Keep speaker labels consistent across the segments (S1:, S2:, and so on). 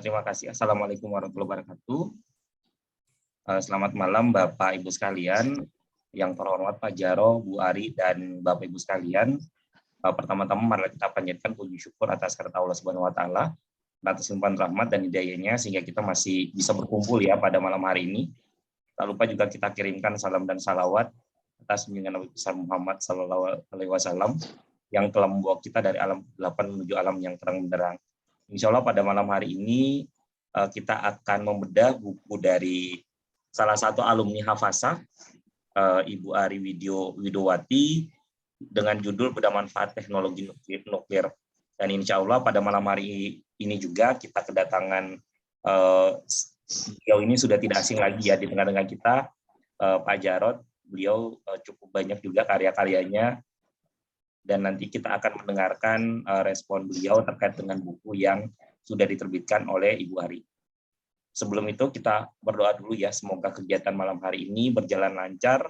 S1: Terima kasih. Assalamualaikum warahmatullahi wabarakatuh. Selamat malam Bapak Ibu sekalian, yang terhormat Pak Jaro, Bu Ari, dan Bapak Ibu sekalian. Pertama-tama mari kita panjatkan puji syukur atas karunia Allah Subhanahu wa taala, atas limpahan rahmat dan hidayahnya sehingga kita masih bisa berkumpul ya pada malam hari ini. Tak lupa juga kita kirimkan salam dan salawat atas junjungan Nabi besar Muhammad sallallahu alaihi wasallam yang telah membawa kita dari alam gelap menuju alam yang terang benderang. Insya Allah pada malam hari ini kita akan membedah buku dari salah satu alumni Hafasa, Ibu Ari Widowati, dengan judul Bedah Manfaat Teknologi Nuklir. Dan insya Allah pada malam hari ini juga kita kedatangan beliau ini sudah tidak asing lagi ya di tengah-tengah kita, Pak Jarod. Beliau cukup banyak juga karya-karyanya, dan nanti kita akan mendengarkan respon beliau terkait dengan buku yang sudah diterbitkan oleh Ibu Ari. Sebelum itu kita berdoa dulu ya, semoga kegiatan malam hari ini berjalan lancar,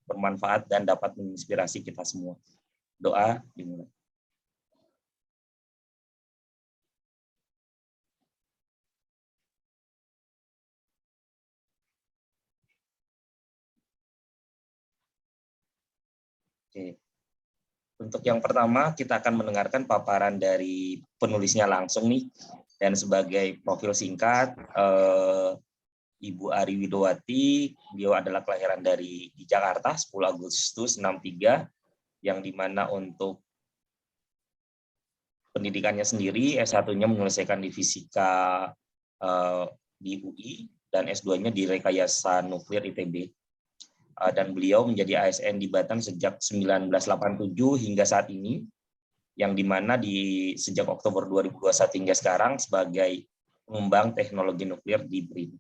S1: bermanfaat, dan dapat menginspirasi kita semua. Doa dimulai. Oke. Untuk yang pertama, kita akan mendengarkan paparan dari penulisnya langsung nih. Dan sebagai profil singkat, Ibu Ari Widowati, beliau adalah kelahiran di Jakarta 10 Agustus 63, yang dimana untuk pendidikannya sendiri, S1-nya menyelesaikan di fisika di UI, dan S2-nya di Rekayasa Nuklir ITB. Dan beliau menjadi ASN di Batam sejak 1987 hingga saat ini, yang dimana sejak Oktober 2021 hingga sekarang sebagai pengembang teknologi nuklir di BRIN.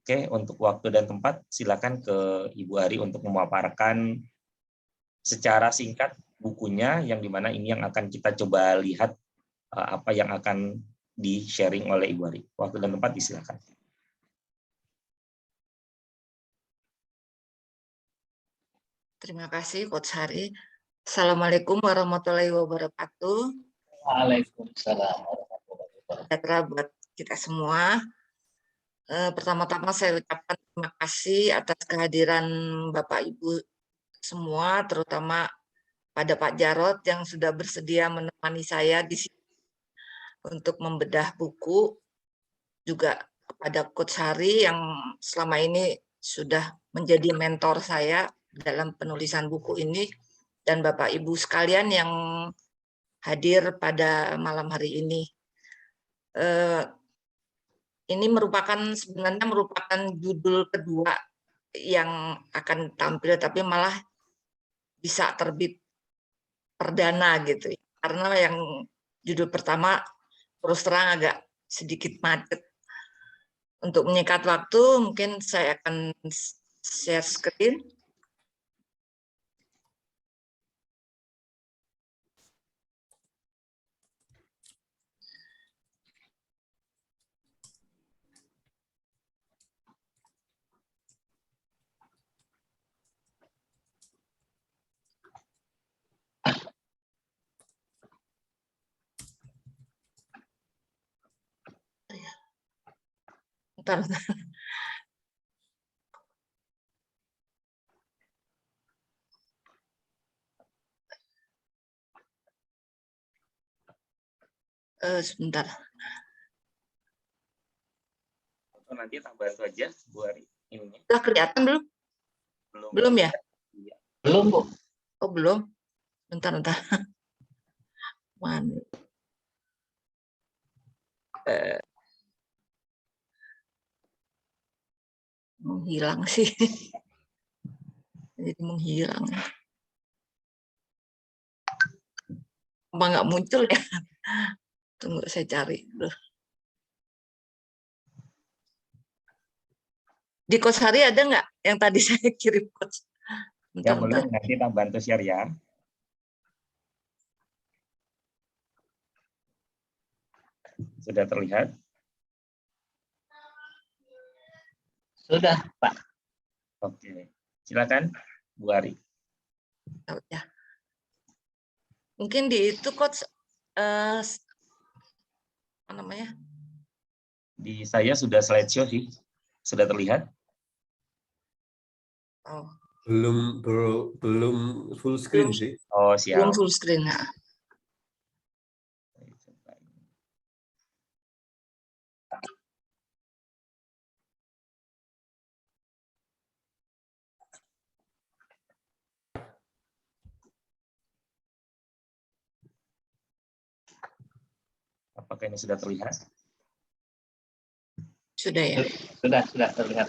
S1: Oke, untuk waktu dan tempat silakan ke Ibu Ari untuk memaparkan secara singkat bukunya, yang dimana ini yang akan kita coba lihat apa yang akan di-sharing oleh Ibu Ari. Waktu dan tempat disilakan.
S2: Terima kasih Coach Hari. Assalamualaikum warahmatullahi wabarakatuh.
S3: Waalaikumsalam warahmatullahi wabarakatuh.
S2: Sejahtera buat kita semua. Pertama-tama saya ucapkan terima kasih atas kehadiran Bapak Ibu semua, terutama pada Pak Jarod yang sudah bersedia menemani saya di sini untuk membedah buku, juga kepada Coach Hari yang selama ini sudah menjadi mentor saya dalam penulisan buku ini, dan Bapak Ibu sekalian yang hadir pada malam hari ini. Ini sebenarnya merupakan judul kedua yang akan tampil, tapi malah bisa terbit perdana gitu. Karena yang judul pertama terus terang agak sedikit macet. Untuk menyingkat waktu, mungkin saya akan share screen. Bentar. Sebentar.
S1: Nanti tak bantu aja, Bu Ari.
S2: Sudah kelihatan belum? Belum ya?
S3: Belum, Bu.
S2: Oh, belum. Bentar. Mana? Menghilang sih. Jadi menghilang. Apa nggak muncul ya? Tunggu saya cari dulu. Di Coach Hari ada nggak yang tadi saya kirim Coach?
S1: Ya belum, nanti tak bantu share ya. Sudah terlihat?
S3: Sudah, Pak.
S1: Oke, silakan Bu Ari.
S2: Oh, ya. Mungkin di itu Coach apa namanya?
S1: Di saya sudah slideshow sih, sudah terlihat.
S2: Oh,
S4: Belum full screen sih.
S1: Oh,
S2: belum
S1: siap.
S2: full screen. Nah.
S1: Apakah ini sudah terlihat?
S2: Sudah ya.
S3: Sudah terlihat.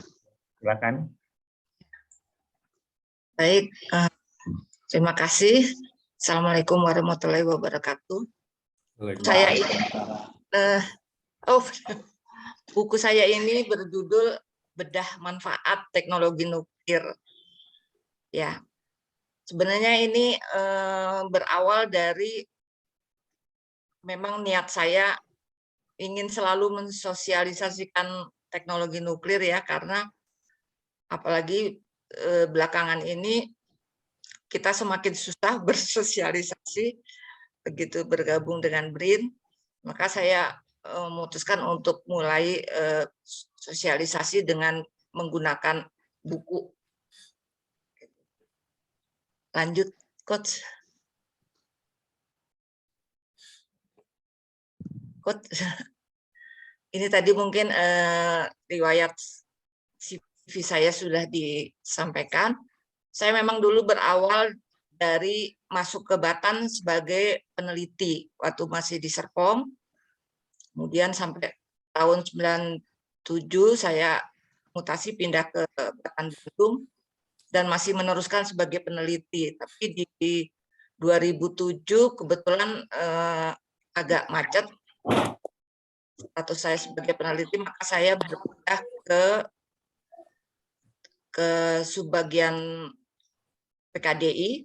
S1: Silakan.
S2: Baik, terima kasih. Assalamualaikum warahmatullahi wabarakatuh. Saya ini, buku saya ini berjudul Bedah Manfaat Teknologi Nuklir. Ya, sebenarnya ini berawal dari memang niat saya ingin selalu mensosialisasikan teknologi nuklir ya, karena apalagi belakangan ini kita semakin susah bersosialisasi begitu bergabung dengan BRIN, maka saya memutuskan untuk mulai sosialisasi dengan menggunakan buku. Lanjut, Coach. Coach, ini tadi mungkin riwayat CV saya sudah disampaikan. Saya memang dulu berawal dari masuk ke Batan sebagai peneliti waktu masih di Serpong. Kemudian sampai tahun 97 saya mutasi pindah ke Batan Bandung dan masih meneruskan sebagai peneliti. Tapi di 2007 kebetulan agak macet status saya sebagai peneliti, maka saya berpindah ke subbagian PKDI,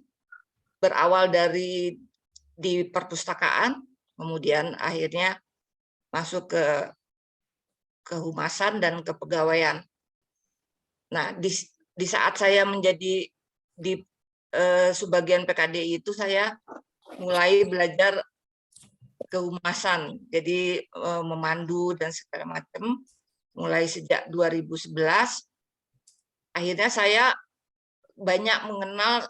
S2: berawal dari di perpustakaan, kemudian akhirnya masuk ke kehumasan dan kepegawaian. Nah, di saat saya menjadi di subbagian PKDI itu saya mulai belajar kehumasan, jadi memandu dan segala macam, mulai sejak 2011. Akhirnya saya banyak mengenal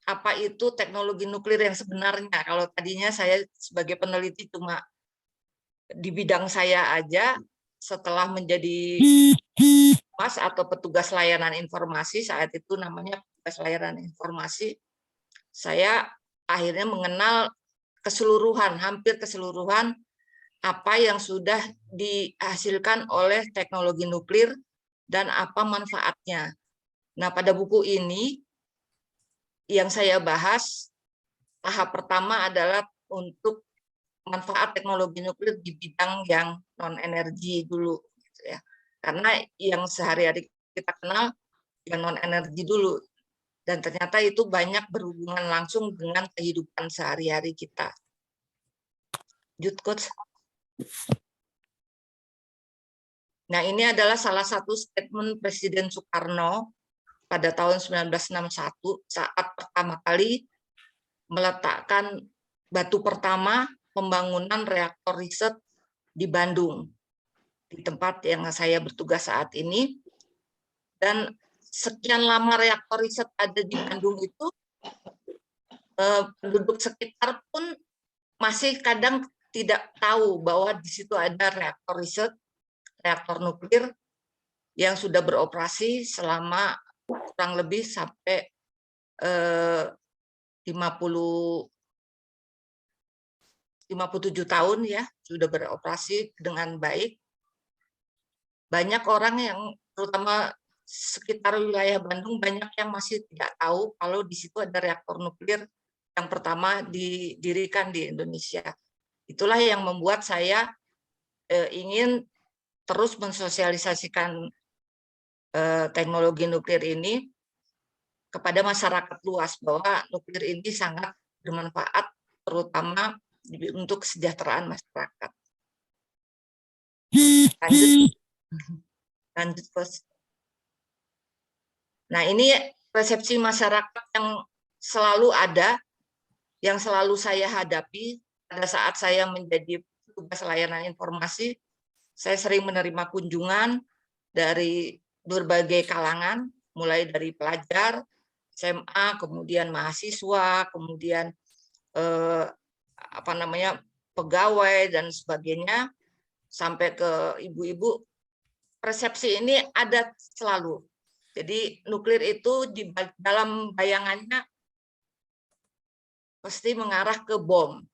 S2: apa itu teknologi nuklir yang sebenarnya. Kalau tadinya saya sebagai peneliti cuma di bidang saya aja, setelah menjadi Mas atau petugas layanan informasi, saat itu namanya petugas layanan informasi, saya akhirnya mengenal keseluruhan, hampir keseluruhan apa yang sudah dihasilkan oleh teknologi nuklir dan apa manfaatnya. Nah, pada buku ini yang saya bahas, tahap pertama adalah untuk manfaat teknologi nuklir di bidang yang non-energi dulu. Gitu ya. Karena yang sehari-hari kita kenal yang non-energi dulu. Dan ternyata itu banyak berhubungan langsung dengan kehidupan sehari-hari kita. Lanjut, Coach. Nah, ini adalah salah satu statement Presiden Soekarno pada tahun 1961 saat pertama kali meletakkan batu pertama pembangunan reaktor riset di Bandung, di tempat yang saya bertugas saat ini. Dan sekian lama reaktor riset ada di Bandung itu, penduduk sekitar pun masih kadang tidak tahu bahwa di situ ada reaktor riset, reaktor nuklir yang sudah beroperasi selama kurang lebih sampai 57 tahun ya, sudah beroperasi dengan baik. Banyak orang yang terutama sekitar wilayah Bandung banyak yang masih tidak tahu kalau di situ ada reaktor nuklir yang pertama didirikan di Indonesia. Itulah yang membuat saya ingin terus mensosialisasikan teknologi nuklir ini kepada masyarakat luas, bahwa nuklir ini sangat bermanfaat terutama untuk kesejahteraan masyarakat. Lanjut, Coach. Nah, ini persepsi masyarakat yang selalu ada, yang selalu saya hadapi pada saat saya menjadi petugas layanan informasi, saya sering menerima kunjungan dari berbagai kalangan, mulai dari pelajar, SMA, kemudian mahasiswa, kemudian pegawai dan sebagainya, sampai ke ibu-ibu. Persepsi ini ada selalu. Jadi nuklir itu dalam bayangannya pasti mengarah ke bom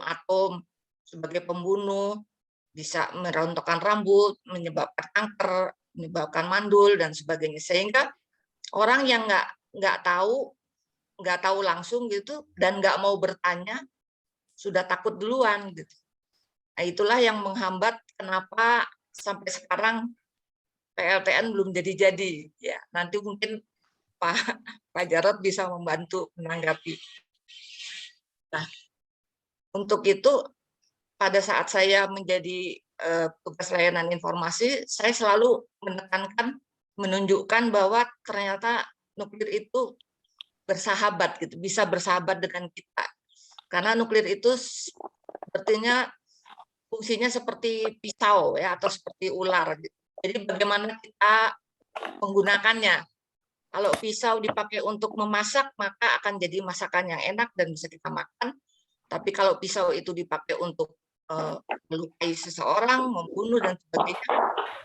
S2: atom sebagai pembunuh, bisa merontokkan rambut, menyebabkan kanker, menyebabkan mandul dan sebagainya. Sehingga orang yang nggak tahu langsung gitu dan nggak mau bertanya sudah takut duluan gitu. Nah, itulah yang menghambat kenapa sampai sekarang PLTN belum jadi-jadi. Ya, nanti mungkin Pak Jarod bisa membantu menanggapi. Nah, untuk itu pada saat saya menjadi tugas layanan informasi, saya selalu menekankan, menunjukkan bahwa ternyata nuklir itu bersahabat gitu, bisa bersahabat dengan kita. Karena nuklir itu sepertinya fungsinya seperti pisau ya, atau seperti ular. Jadi bagaimana kita menggunakannya. Kalau pisau dipakai untuk memasak, maka akan jadi masakan yang enak dan bisa kita makan. Tapi kalau pisau itu dipakai untuk melukai seseorang, membunuh dan sebagainya,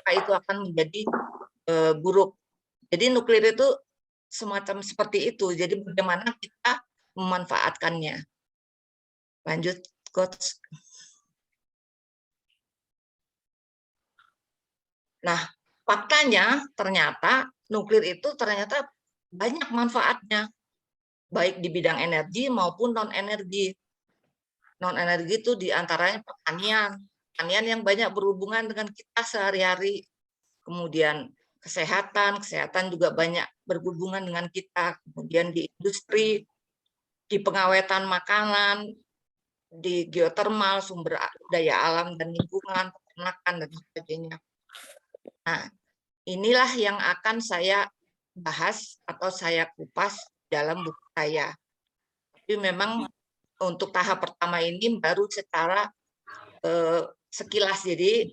S2: maka itu akan menjadi buruk. Jadi nuklir itu semacam seperti itu. Jadi bagaimana kita memanfaatkannya. Lanjut, Coach. Nah, faktanya ternyata nuklir itu ternyata banyak manfaatnya, baik di bidang energi maupun non-energi. Non-energi itu diantaranya pertanian yang banyak berhubungan dengan kita sehari-hari. Kemudian kesehatan juga banyak berhubungan dengan kita. Kemudian di industri, di pengawetan makanan, di geotermal, sumber daya alam dan lingkungan, peternakan dan sebagainya. Nah, inilah yang akan saya bahas atau saya kupas dalam buku saya. Tapi memang untuk tahap pertama ini baru secara sekilas, jadi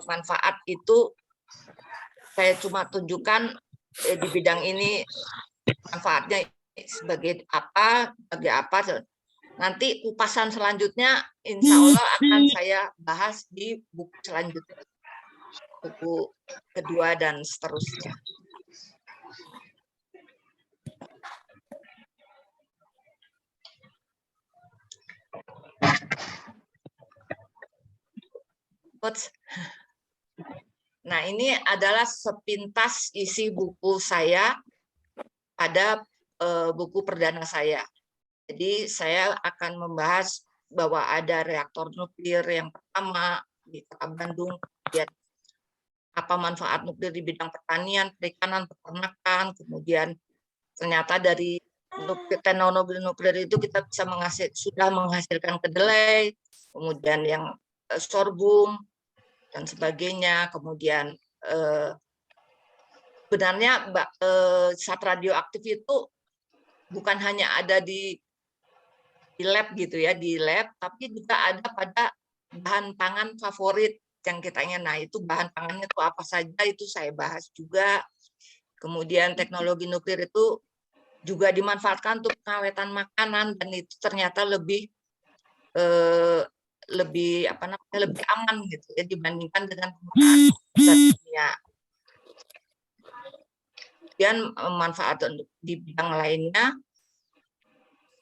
S2: manfaat itu saya cuma tunjukkan di bidang ini manfaatnya sebagai apa. Nanti kupasan selanjutnya insya Allah akan saya bahas di buku selanjutnya, buku kedua dan seterusnya. Nah, ini adalah sepintas isi buku saya pada buku perdana saya. Jadi saya akan membahas bahwa ada reaktor nuklir yang pertama di Kota Bandung, kemudian apa manfaat nuklir di bidang pertanian, perikanan, peternakan, kemudian ternyata dari teknologi nuklir itu kita bisa sudah menghasilkan kedelai, kemudian yang sorghum dan sebagainya. Kemudian sebenarnya zat radioaktif itu bukan hanya ada di lab gitu ya, di lab, tapi juga ada pada bahan pangan favorit yang kita ingin. Nah, itu bahan pangannya itu apa saja, itu saya bahas juga. Kemudian teknologi nuklir itu juga dimanfaatkan untuk pengawetan makanan, dan itu ternyata lebih aman gitu ya dibandingkan dengan penggunaan zat kimia. Kemudian manfaat di bidang lainnya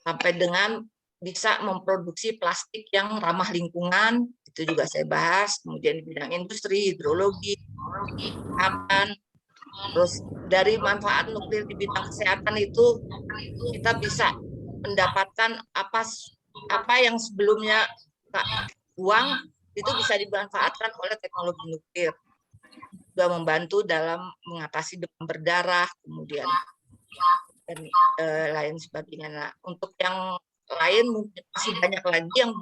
S2: sampai dengan bisa memproduksi plastik yang ramah lingkungan, itu juga saya bahas. Kemudian di bidang industri, hidrologi, kesehatan. Terus dari manfaat nuklir di bidang kesehatan itu kita bisa mendapatkan apa yang sebelumnya uang itu bisa dimanfaatkan oleh teknologi nuklir. Juga membantu dalam mengatasi demam berdarah, kemudian dan lain sebagainya. Nah, untuk yang lain mungkin masih banyak lagi yang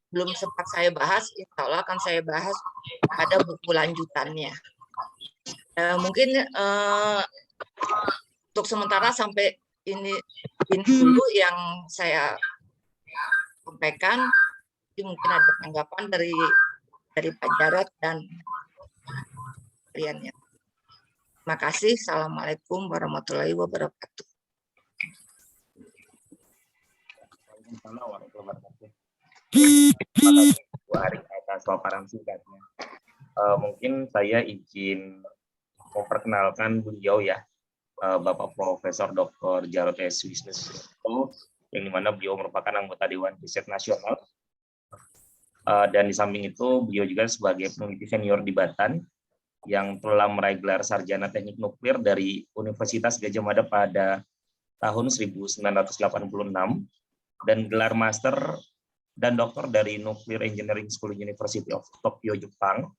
S2: belum sempat saya bahas. Insya Allah akan saya bahas pada buku lanjutannya. Mungkin untuk sementara sampai ini dulu yang saya sampaikan. Mungkin ada tanggapan dari Pak Jarod dan hariannya. Terima kasih. Assalamualaikum warahmatullahi wabarakatuh.
S1: Waalaikumsalam warahmatullahi wabarakatuh. Terima kasih Bu Ari atas paparan singkatnya. Mungkin saya izin memperkenalkan beliau ya, Bapak Profesor Dr. Jarod S. Wisnu Subianto, yang dimana beliau merupakan anggota Dewan Riset Nasional. Dan di samping itu beliau juga sebagai peneliti senior di Batan yang telah meraih gelar sarjana teknik nuklir dari Universitas Gadjah Mada pada tahun 1986 dan gelar master dan doktor dari Nuclear Engineering School University of Tokyo, Jepang,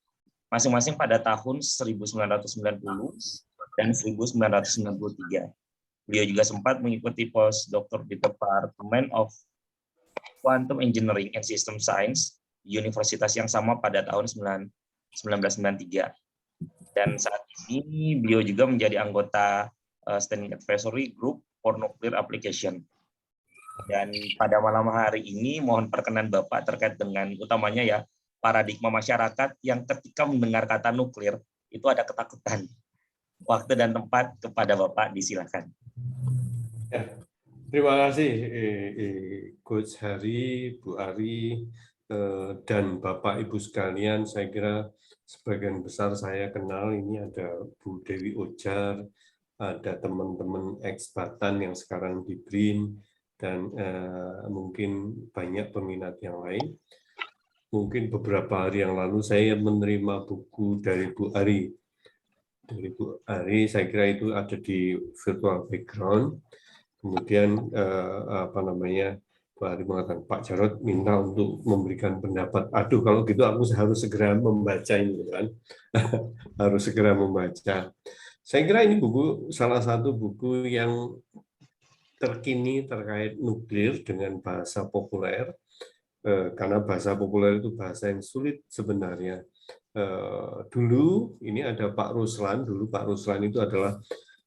S1: masing-masing pada tahun 1990 dan 1993. Beliau juga sempat mengikuti postdoktor di Department of Quantum Engineering and System Science di universitas yang sama pada tahun 1993. Dan saat ini beliau juga menjadi anggota Standing Advisory Group for Nuclear Application. Dan pada malam hari ini mohon perkenan Bapak terkait dengan utamanya ya paradigma masyarakat yang ketika mendengar kata nuklir itu ada ketakutan. Waktu dan tempat kepada Bapak disilakan.
S4: Ya, terima kasih Coach Hari, Bu Ari, dan Bapak Ibu sekalian. Saya kira sebagian besar saya kenal. Ini ada Bu Dewi Ojar, ada teman-teman ex-Batan yang sekarang di BRIN, dan mungkin banyak peminat yang lain. Mungkin beberapa hari yang lalu saya menerima buku dari Bu Ari. Dari Bu Ari, saya kira itu ada di virtual background. Kemudian Bu Ari mengatakan, Pak Jarod minta untuk memberikan pendapat. Aduh, kalau gitu aku harus segera membaca ini, kan? Harus segera membaca. Saya kira ini salah satu buku yang terkini terkait nuklir dengan bahasa populer, karena bahasa populer itu bahasa yang sulit sebenarnya. Dulu ini ada Pak Ruslan. Dulu Pak Ruslan itu adalah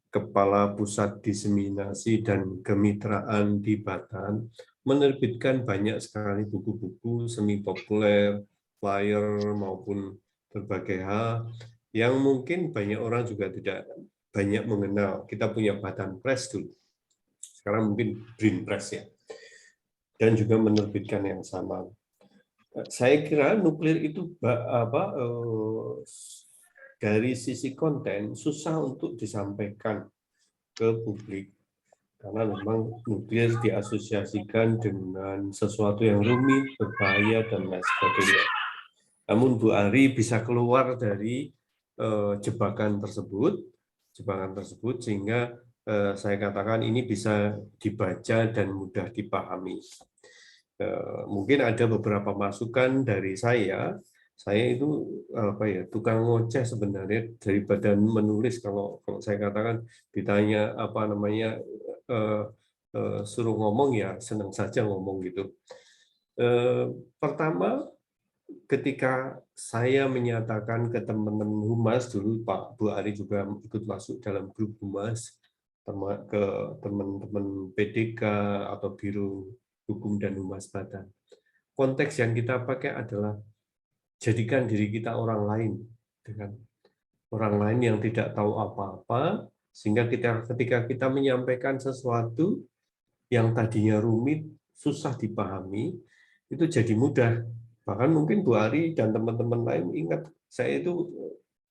S4: Kepala Pusat Diseminasi dan Kemitraan di Batan, menerbitkan banyak sekali buku-buku semi populer, flyer maupun berbagai hal yang mungkin banyak orang juga tidak banyak mengenal. Kita punya Batan Press dulu, sekarang mungkin BRIN Press ya, dan juga menerbitkan yang sama. Saya kira nuklir itu dari sisi konten susah untuk disampaikan ke publik karena memang nuklir diasosiasikan dengan sesuatu yang rumit, berbahaya, dan lain sebagainya. Namun Bu Ari bisa keluar dari jebakan tersebut sehingga saya katakan ini bisa dibaca dan mudah dipahami. Mungkin ada beberapa masukan dari saya itu tukang ngoceh sebenarnya daripada menulis. Kalau saya katakan ditanya suruh ngomong ya senang saja ngomong gitu. Pertama, ketika saya menyatakan ke teman-teman Humas dulu, Pak Bu Ari juga ikut masuk dalam grup Humas, ke teman-teman PDK atau Biro Hukum dan Humas Batan. Konteks yang kita pakai adalah jadikan diri kita orang lain, dengan orang lain yang tidak tahu apa-apa, sehingga ketika kita menyampaikan sesuatu yang tadinya rumit, susah dipahami, itu jadi mudah. Bahkan mungkin Bu Ari dan teman-teman lain ingat, saya itu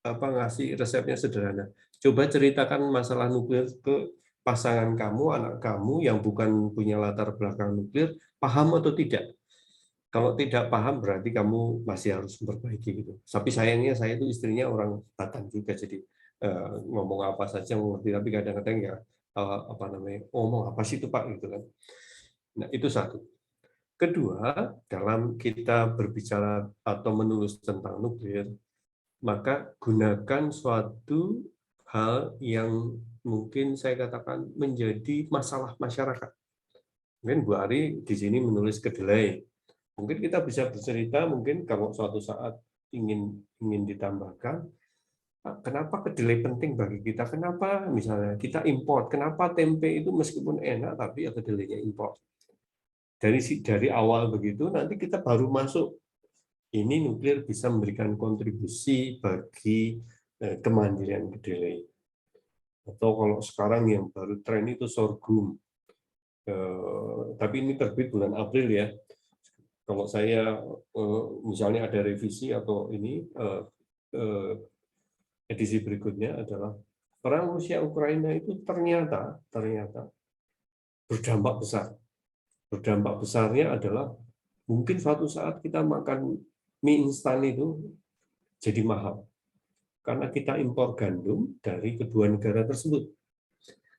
S4: ngasih resepnya sederhana. Coba ceritakan masalah nuklir ke pasangan kamu, anak kamu yang bukan punya latar belakang nuklir, paham atau tidak? Kalau tidak paham berarti kamu masih harus memperbaiki gitu. Tapi sayangnya saya itu istrinya orang Batam juga, jadi ngomong apa saja mengerti, tapi kadang-kadang ya ngomong apa sih itu Pak gitu kan. Nah itu satu. Kedua, dalam kita berbicara atau menulis tentang nuklir, maka gunakan suatu hal yang mungkin saya katakan menjadi masalah masyarakat. Mungkin Bu Ari di sini menulis kedelai. Mungkin kita bisa bercerita, mungkin kalau suatu saat ingin ditambahkan, kenapa kedelai penting bagi kita? Kenapa misalnya kita import? Kenapa tempe itu meskipun enak tapi ya kedelainya import? Dari awal begitu, nanti kita baru masuk. Ini nuklir bisa memberikan kontribusi bagi kemandirian kedelai. Atau kalau sekarang yang baru tren itu sorghum. Tapi ini terbit bulan April ya. Kalau saya misalnya ada revisi atau ini edisi berikutnya adalah perang Rusia Ukraina itu ternyata berdampak besar. Berdampak besarnya adalah mungkin suatu saat kita makan mie instan itu jadi mahal karena kita impor gandum dari kedua negara tersebut.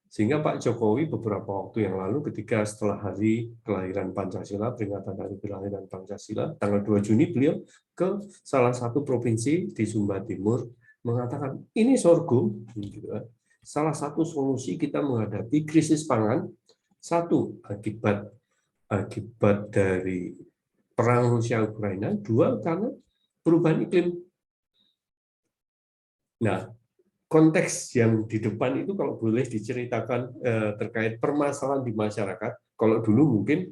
S4: Sehingga Pak Jokowi beberapa waktu yang lalu ketika setelah hari kelahiran Pancasila, peringatan hari kelahiran Pancasila, tanggal 2 Juni beliau ke salah satu provinsi di Sumba Timur mengatakan ini sorghum, salah satu solusi kita menghadapi krisis pangan, satu akibat dari perang Rusia Ukraina, dua karena perubahan iklim. Nah, konteks yang di depan itu kalau boleh diceritakan terkait permasalahan di masyarakat, kalau dulu mungkin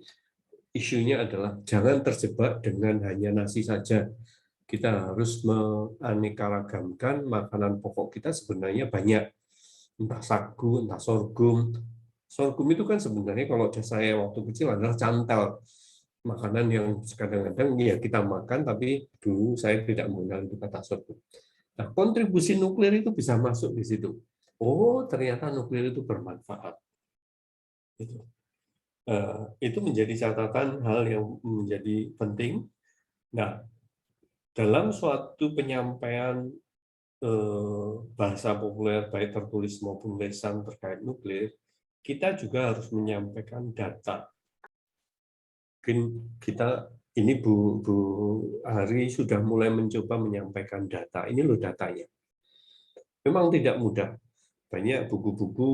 S4: isunya adalah jangan terjebak dengan hanya nasi saja. Kita harus menganeka-ragamkan makanan pokok kita sebenarnya banyak. Entah sagu, entah sorghum. Sorghum itu kan sebenarnya kalau saya waktu kecil adalah cantel. Makanan yang kadang-kadang ya kita makan, tapi dulu saya tidak mengenal itu kata sorghum. Nah, kontribusi nuklir itu bisa masuk di situ. Oh, ternyata nuklir itu bermanfaat. Itu menjadi catatan hal yang menjadi penting. Nah, dalam suatu penyampaian bahasa populer, baik tertulis maupun lisan terkait nuklir, kita juga harus menyampaikan data. Mungkin kita ini Bu Ari sudah mulai mencoba menyampaikan data. Ini loh datanya. Memang tidak mudah. Banyak buku-buku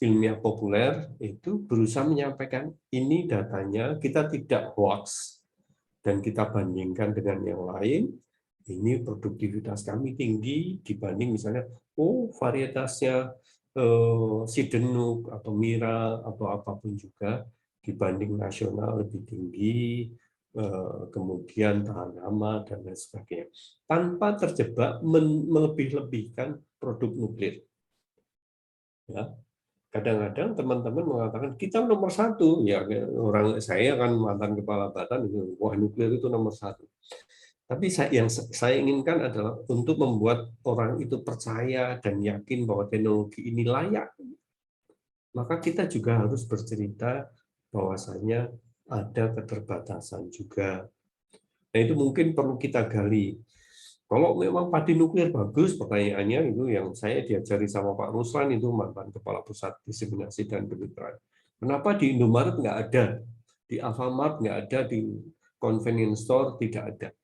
S4: ilmiah populer itu berusaha menyampaikan ini datanya, kita tidak hoax dan kita bandingkan dengan yang lain. Ini produktivitas kami tinggi dibanding misalnya varietasnya Sidenuk atau Mira atau apapun juga dibanding nasional lebih tinggi, kemudian tahan hama dan lain sebagainya, tanpa terjebak melebih-lebihkan produk nuklir. Ya, kadang-kadang teman-teman mengatakan kita nomor satu, ya orang saya kan mantan kepala Batan, wah nuklir itu nomor satu. Tapi yang saya inginkan adalah untuk membuat orang itu percaya dan yakin bahwa teknologi ini layak, maka kita juga harus bercerita bahwasanya ada keterbatasan juga. Nah, itu mungkin perlu kita gali. Kalau memang padi nuklir bagus, pertanyaannya itu yang saya diajari sama Pak Ruslan, itu mantan Kepala Pusat Diseminasi dan Kemitraan. Kenapa di Indomaret nggak ada, di Alfamart nggak ada, di convenience store tidak ada.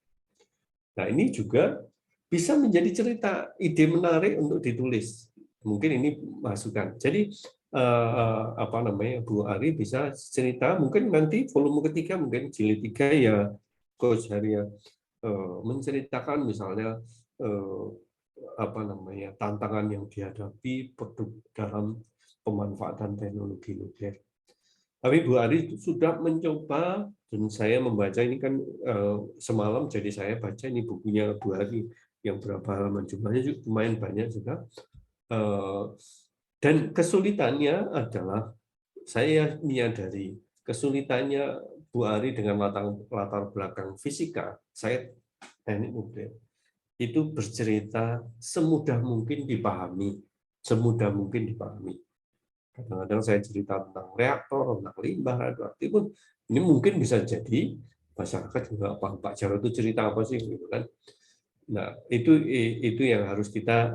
S4: Nah, ini juga bisa menjadi cerita, ide menarik untuk ditulis. Mungkin ini masukan. Jadi Bu Ari bisa cerita, mungkin nanti volume ketiga, mungkin jilid 3 ya, Coach Haria menceritakan misalnya tantangan yang dihadapi produk dalam pemanfaatan teknologi nuklir. Tapi Bu Ari sudah mencoba, dan saya membaca ini kan semalam, jadi saya baca ini bukunya Bu Ari yang berapa halaman, jumlahnya lumayan banyak juga. Dan kesulitannya adalah, saya menyadari kesulitannya Bu Ari dengan latar belakang fisika, saya teknik nuklir, itu bercerita semudah mungkin dipahami, Kadang-kadang saya cerita tentang reaktor, tentang limbah radioaktif pun, ini mungkin bisa jadi masyarakat juga paham, Pak Jarod itu cerita apa sih, gitu kan? Nah, itu yang harus kita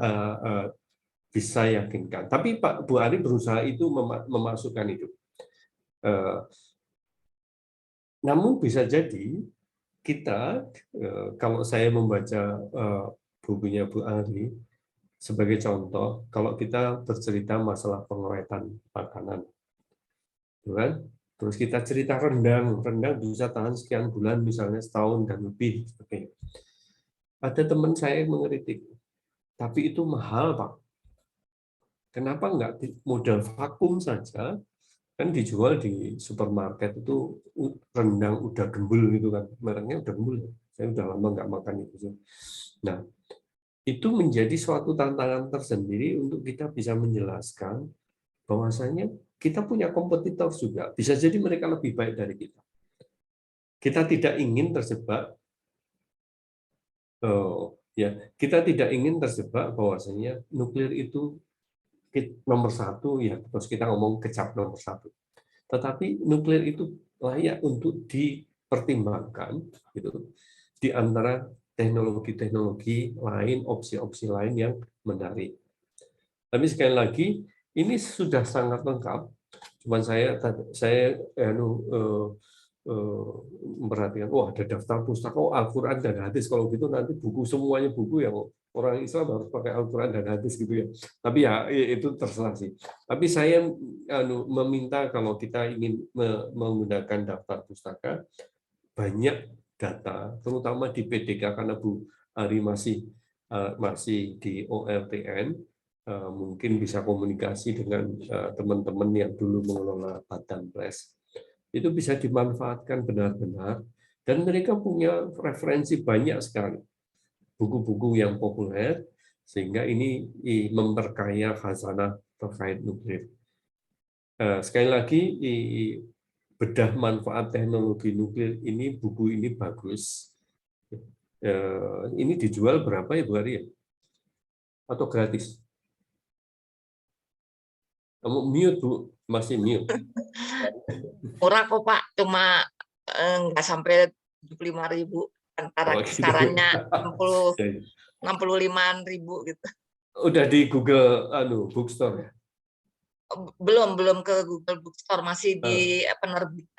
S4: bisa yakinkan. Tapi Pak Bu Ari berusaha itu memasukkan itu. Namun bisa jadi kita, kalau saya membaca bukunya Bu Ari, sebagai contoh, kalau kita bercerita masalah pengawetan makanan, kan? Terus kita cerita rendang bisa tahan sekian bulan, misalnya setahun dan lebih. Ada teman saya yang mengkritik, tapi itu mahal, Pak. Kenapa nggak modal vakum saja? Kan dijual di supermarket itu rendang udah gembul gitu kan, mereknya udah gembul. Saya udah lama nggak makan itu. Nah, itu menjadi suatu tantangan tersendiri untuk kita bisa menjelaskan bahwasanya kita punya kompetitor juga. Bisa jadi mereka lebih baik dari kita. Kita tidak ingin terjebak, kita tidak ingin terjebak bahwasanya nuklir itu nomor satu, ya terus kita ngomong kecap nomor satu. Tetapi nuklir itu layak untuk dipertimbangkan, gitu, di antara teknologi-teknologi lain, opsi-opsi lain yang menarik. Tapi sekali lagi, ini sudah sangat lengkap. Cuman saya memperhatikan, ada daftar pustaka, Al-Quran dan hadis. Kalau gitu nanti buku semuanya buku yang orang Islam harus pakai Al-Quran dan hadis gitu ya. Tapi ya itu terserah sih. Tapi saya meminta kalau kita ingin menggunakan daftar pustaka, banyak data, terutama di PDK karena Bu Ari masih di OLTN, mungkin bisa komunikasi dengan teman-teman yang dulu mengelola Badan Pres. Itu bisa dimanfaatkan benar-benar, dan mereka punya referensi banyak sekali, buku-buku yang populer, sehingga ini memperkaya khazanah terkait nuklir. Sekali lagi, bedah manfaat teknologi nuklir ini, buku ini bagus. Ini dijual berapa ya Bu Ari? Atau gratis? Kamu mute Bu, masih mute.
S2: Murah kok Pak, cuma nggak sampai 75.000, antara kisarannya 65.000 gitu.
S4: Udah di Google Bookstore ya?
S2: Belum ke Google Bookstore, masih di penerbit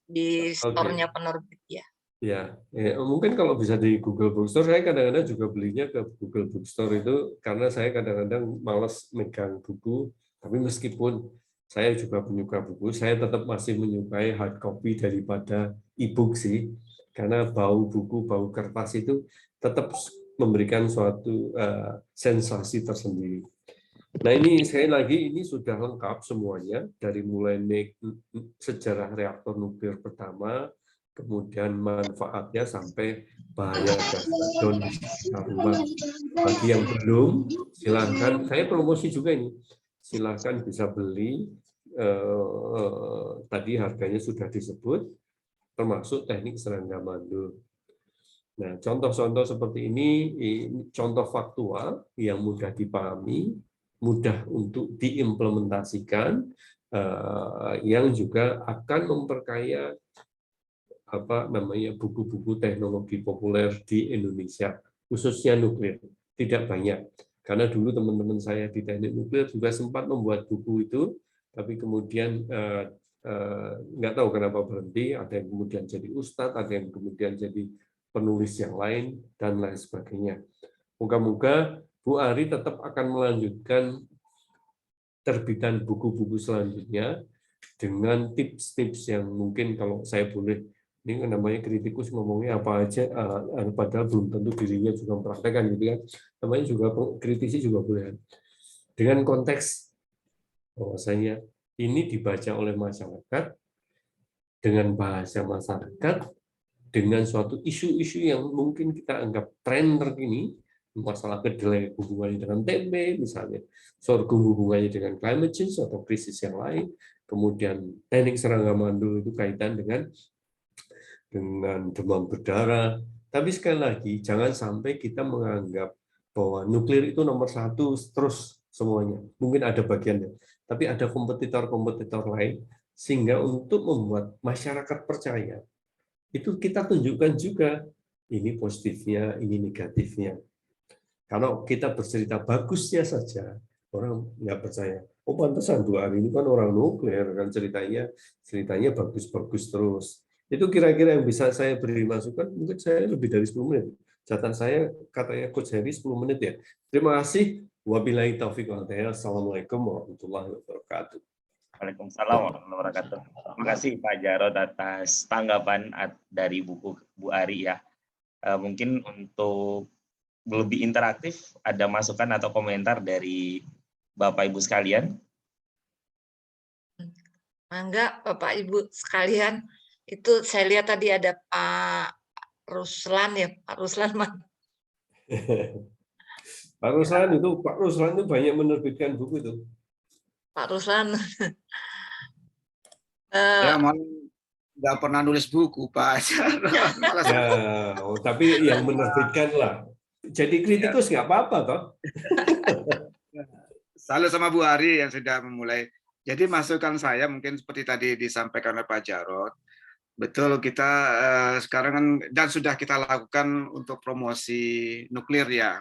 S2: di store-nya penerbit ya.
S4: Ya, mungkin kalau bisa di Google Bookstore, saya kadang-kadang juga belinya ke Google Bookstore itu karena saya kadang-kadang malas megang buku, tapi meskipun saya juga penyuka buku, saya tetap masih menyukai hard copy daripada e-book sih, karena bau buku, bau kertas itu tetap memberikan suatu sensasi tersendiri. Nah ini sekali lagi, ini sudah lengkap semuanya, dari mulai sejarah reaktor nuklir pertama, kemudian manfaatnya sampai bahaya gas radon di sekitar rumah. Bagi yang belum, silahkan, saya promosi juga ini, silahkan bisa beli, tadi harganya sudah disebut, termasuk teknik serangga mandul. Nah, contoh-contoh seperti ini contoh faktual yang mudah dipahami, mudah untuk diimplementasikan, yang juga akan memperkaya buku-buku teknologi populer di Indonesia, khususnya nuklir. Tidak banyak, karena dulu teman-teman saya di teknik nuklir juga sempat membuat buku itu, tapi kemudian nggak tahu kenapa berhenti. Ada yang kemudian jadi ustadz, ada yang kemudian jadi penulis yang lain, dan lain sebagainya. Moga-moga Bu Ari tetap akan melanjutkan terbitan buku-buku selanjutnya dengan tips-tips yang mungkin, kalau saya boleh, ini namanya kritikus ngomongnya apa aja, padahal belum tentu dirinya juga mempraktekkan gitu kan. Namanya juga kritisi juga boleh. Dengan konteks bahwasanya ini dibaca oleh masyarakat dengan bahasa masyarakat, dengan suatu isu-isu yang mungkin kita anggap tren terkini, masalah kedelai hubungannya dengan tempe misalnya, sorghum hubungannya dengan climate change atau krisis yang lain, kemudian teknik serangga mandul itu kaitan dengan demam berdarah. Tapi sekali lagi, jangan sampai kita menganggap bahwa nuklir itu nomor satu terus semuanya. Mungkin ada bagiannya, tapi ada kompetitor-kompetitor lain, sehingga untuk membuat masyarakat percaya, itu kita tunjukkan juga ini positifnya, ini negatifnya. Kalau kita bercerita bagusnya saja, orang nggak percaya. Oh, pantesan 2 hari ini kan orang nuklir, kan ceritanya bagus-bagus terus. Itu kira-kira yang bisa saya beri masukan, mungkin saya lebih dari 10 menit. Catatan saya, katanya Coach Heri 10 menit ya. Terima kasih. Wabillahi taufiq wal hidayah. Assalamualaikum warahmatullahi wabarakatuh.
S1: Waalaikumsalam warahmatullahi wabarakatuh. Terima kasih Pak Jarod atas tanggapan dari buku Bu Ari ya. Mungkin untuk lebih interaktif, ada masukan atau komentar dari Bapak Ibu sekalian?
S2: Mangga Bapak Ibu sekalian, itu saya lihat tadi ada Pak Ruslan ya, Pak Ruslan mana?
S4: Pak Ruslan itu banyak menerbitkan buku itu.
S2: Pak Ruslan.
S5: Ya, malah nggak pernah nulis buku, Pak. Malah
S4: Ya, tapi yang menerbitkan lah. Jadi kritikus nggak apa-apa toh.
S5: salut sama Bu Ari yang sudah memulai. Jadi masukan saya mungkin seperti tadi disampaikan oleh Pak Jarod. Betul, kita sekarang kan dan sudah kita lakukan untuk promosi nuklir ya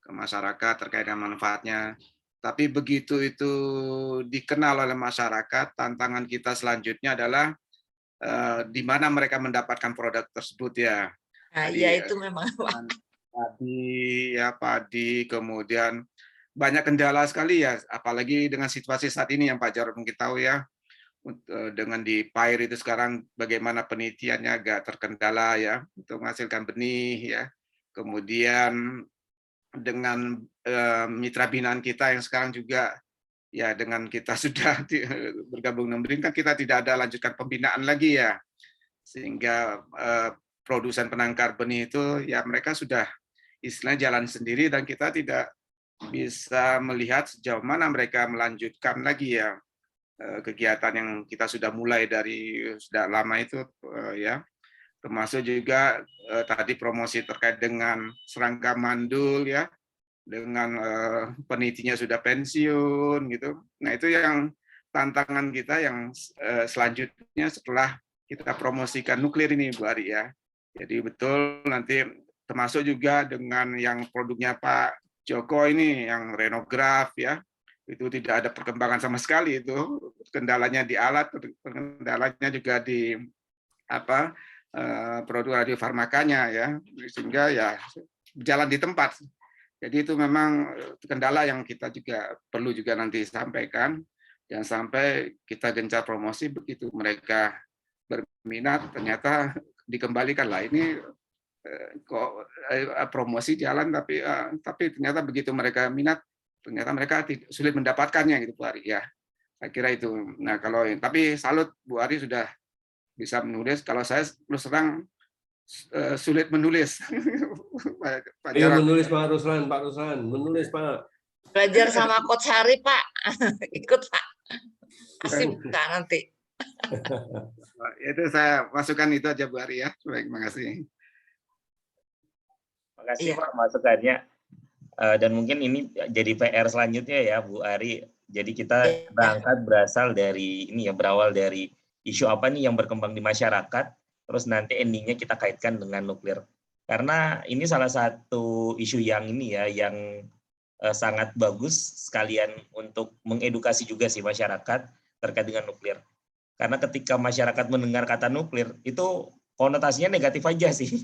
S5: ke masyarakat terkait dengan manfaatnya. Tapi begitu itu dikenal oleh masyarakat, tantangan kita selanjutnya adalah di mana mereka mendapatkan produk tersebut ya.
S2: Nah,
S5: Tadi,
S2: iya itu memang.
S5: padi, kemudian banyak kendala sekali ya, apalagi dengan situasi saat ini yang Pak Jarod mungkin tahu ya, dengan di PAIR itu sekarang bagaimana penelitiannya agak terkendala ya untuk menghasilkan benih ya. Kemudian dengan mitra binaan kita yang sekarang juga ya dengan kita sudah bergabung dengan BRIN kan kita tidak ada lanjutkan pembinaan lagi ya. Sehingga produsen penangkar benih itu ya mereka sudah istilahnya jalan sendiri dan kita tidak bisa melihat sejauh mana mereka melanjutkan lagi ya kegiatan yang kita sudah mulai dari sudah lama itu ya, termasuk juga tadi promosi terkait dengan serangga mandul ya, dengan penelitinya sudah pensiun gitu. Nah itu yang tantangan kita yang selanjutnya setelah kita promosikan nuklir ini Bu Ari ya. Jadi betul nanti termasuk juga dengan yang produknya Pak Joko ini yang renograf ya, itu tidak ada perkembangan sama sekali itu, kendalanya di alat, kendalanya juga di apa produk radiofarmakanya ya, sehingga ya jalan di tempat. Jadi itu memang kendala yang kita juga perlu juga nanti sampaikan, jangan sampai kita gencar promosi begitu mereka berminat ternyata dikembalikan lah ini kok promosi jalan tapi ternyata begitu mereka minat ternyata mereka sulit mendapatkannya gitu Bu Ari ya. Saya kira itu. Nah kalau tapi salut Bu Ari sudah bisa menulis. Kalau saya terus terang sulit menulis.
S4: Ayo menulis Pak Ruslan, menulis Pak.
S2: Belajar sama Coach Hari Pak, ikut Pak. Asik Pak nanti.
S5: Itu saya masukkan itu aja Bu Ari ya. Baik, terima kasih.
S1: Terima kasih Pak masukannya. Dan mungkin ini jadi PR selanjutnya ya Bu Ari. Jadi kita berawal dari isu apa nih yang berkembang di masyarakat, terus nanti endingnya kita kaitkan dengan nuklir. Karena ini salah satu isu yang ini ya, yang sangat bagus sekalian untuk mengedukasi juga sih masyarakat terkait dengan nuklir. Karena ketika masyarakat mendengar kata nuklir, itu konotasinya negatif aja sih.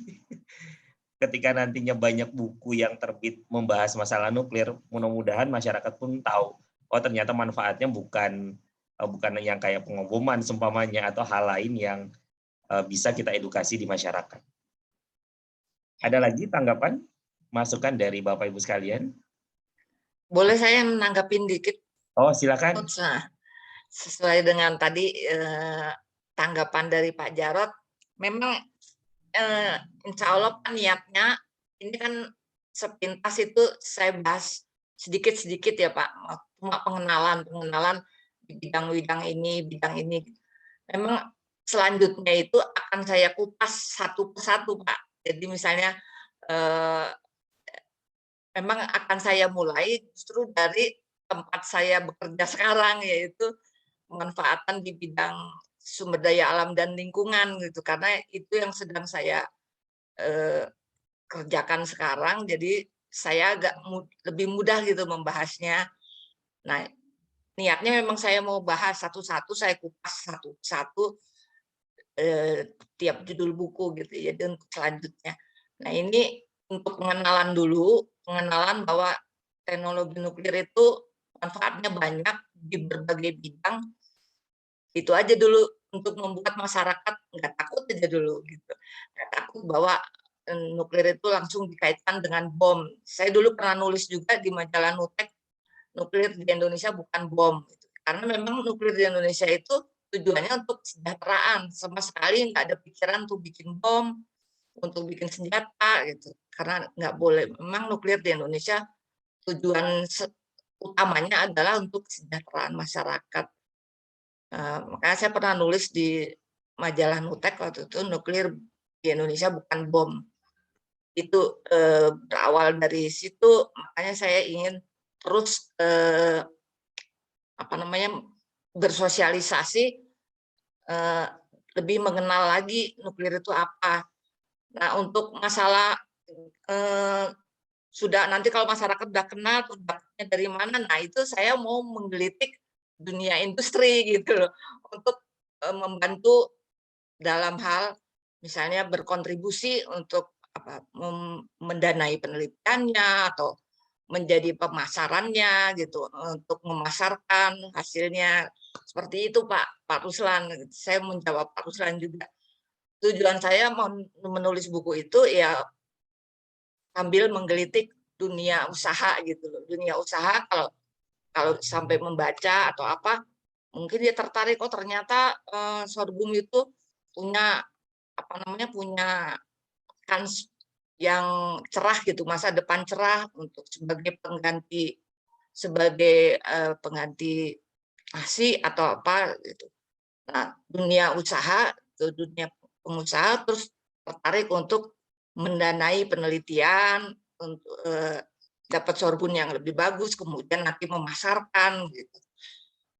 S1: Ketika nantinya banyak buku yang terbit membahas masalah nuklir, mudah-mudahan masyarakat pun tahu, oh ternyata manfaatnya bukan yang kayak pengoboman seumpamanya atau hal lain yang bisa kita edukasi di masyarakat. Ada lagi tanggapan, masukan dari Bapak Ibu sekalian?
S2: Boleh saya menanggapin dikit?
S1: Oh silakan.
S2: Nah, sesuai dengan tadi tanggapan dari Pak Jarod, memang insya Allah kan niatnya ini kan sepintas itu saya bahas sedikit-sedikit ya Pak, cuma pengenalan di bidang bidang ini. Memang selanjutnya itu akan saya kupas satu persatu Pak. Jadi misalnya memang akan saya mulai justru dari tempat saya bekerja sekarang, yaitu pemanfaatan di bidang sumber daya alam dan lingkungan gitu, karena itu yang sedang saya kerjakan sekarang, jadi saya agak lebih mudah gitu membahasnya. Nah, niatnya memang saya mau bahas satu-satu, saya kupas satu-satu tiap judul buku gitu ya. Jadi untuk selanjutnya, nah ini untuk pengenalan dulu, pengenalan bahwa teknologi nuklir itu manfaatnya banyak di berbagai bidang. Itu aja dulu untuk membuat masyarakat nggak takut aja dulu gitu. Nggak takut bahwa nuklir itu langsung dikaitkan dengan bom. Saya dulu pernah nulis juga di majalah Nutek, nuklir di Indonesia bukan bom. Gitu. Karena memang nuklir di Indonesia itu tujuannya untuk kesejahteraan. Sama sekali nggak ada pikiran untuk bikin bom, untuk bikin senjata gitu. Karena nggak boleh. Memang nuklir di Indonesia tujuan utamanya adalah untuk kesejahteraan masyarakat. Makanya saya pernah nulis di majalah Nutek waktu itu, nuklir di Indonesia bukan bom. Itu berawal dari situ, makanya saya ingin terus bersosialisasi, lebih mengenal lagi nuklir itu apa. Nah, untuk masalah sudah nanti kalau masyarakat udah kenal dapatnya dari mana, nah itu saya mau menggelitik dunia industri gitu loh, untuk membantu dalam hal misalnya berkontribusi untuk mendanai penelitiannya atau menjadi pemasarannya gitu, untuk memasarkan hasilnya. Seperti itu Pak Ruslan. Saya menjawab Pak Ruslan juga. Tujuan saya menulis buku itu ya sambil menggelitik dunia usaha gitu loh. Dunia usaha kalau sampai membaca atau apa, mungkin dia tertarik, oh ternyata sorghum itu punya punya kans yang cerah gitu, masa depan cerah untuk sebagai pengganti ASI atau apa gitu. Nah, dunia usaha, dunia pengusaha terus tertarik untuk mendanai penelitian untuk dapat sorghum yang lebih bagus, kemudian nanti memasarkan gitu,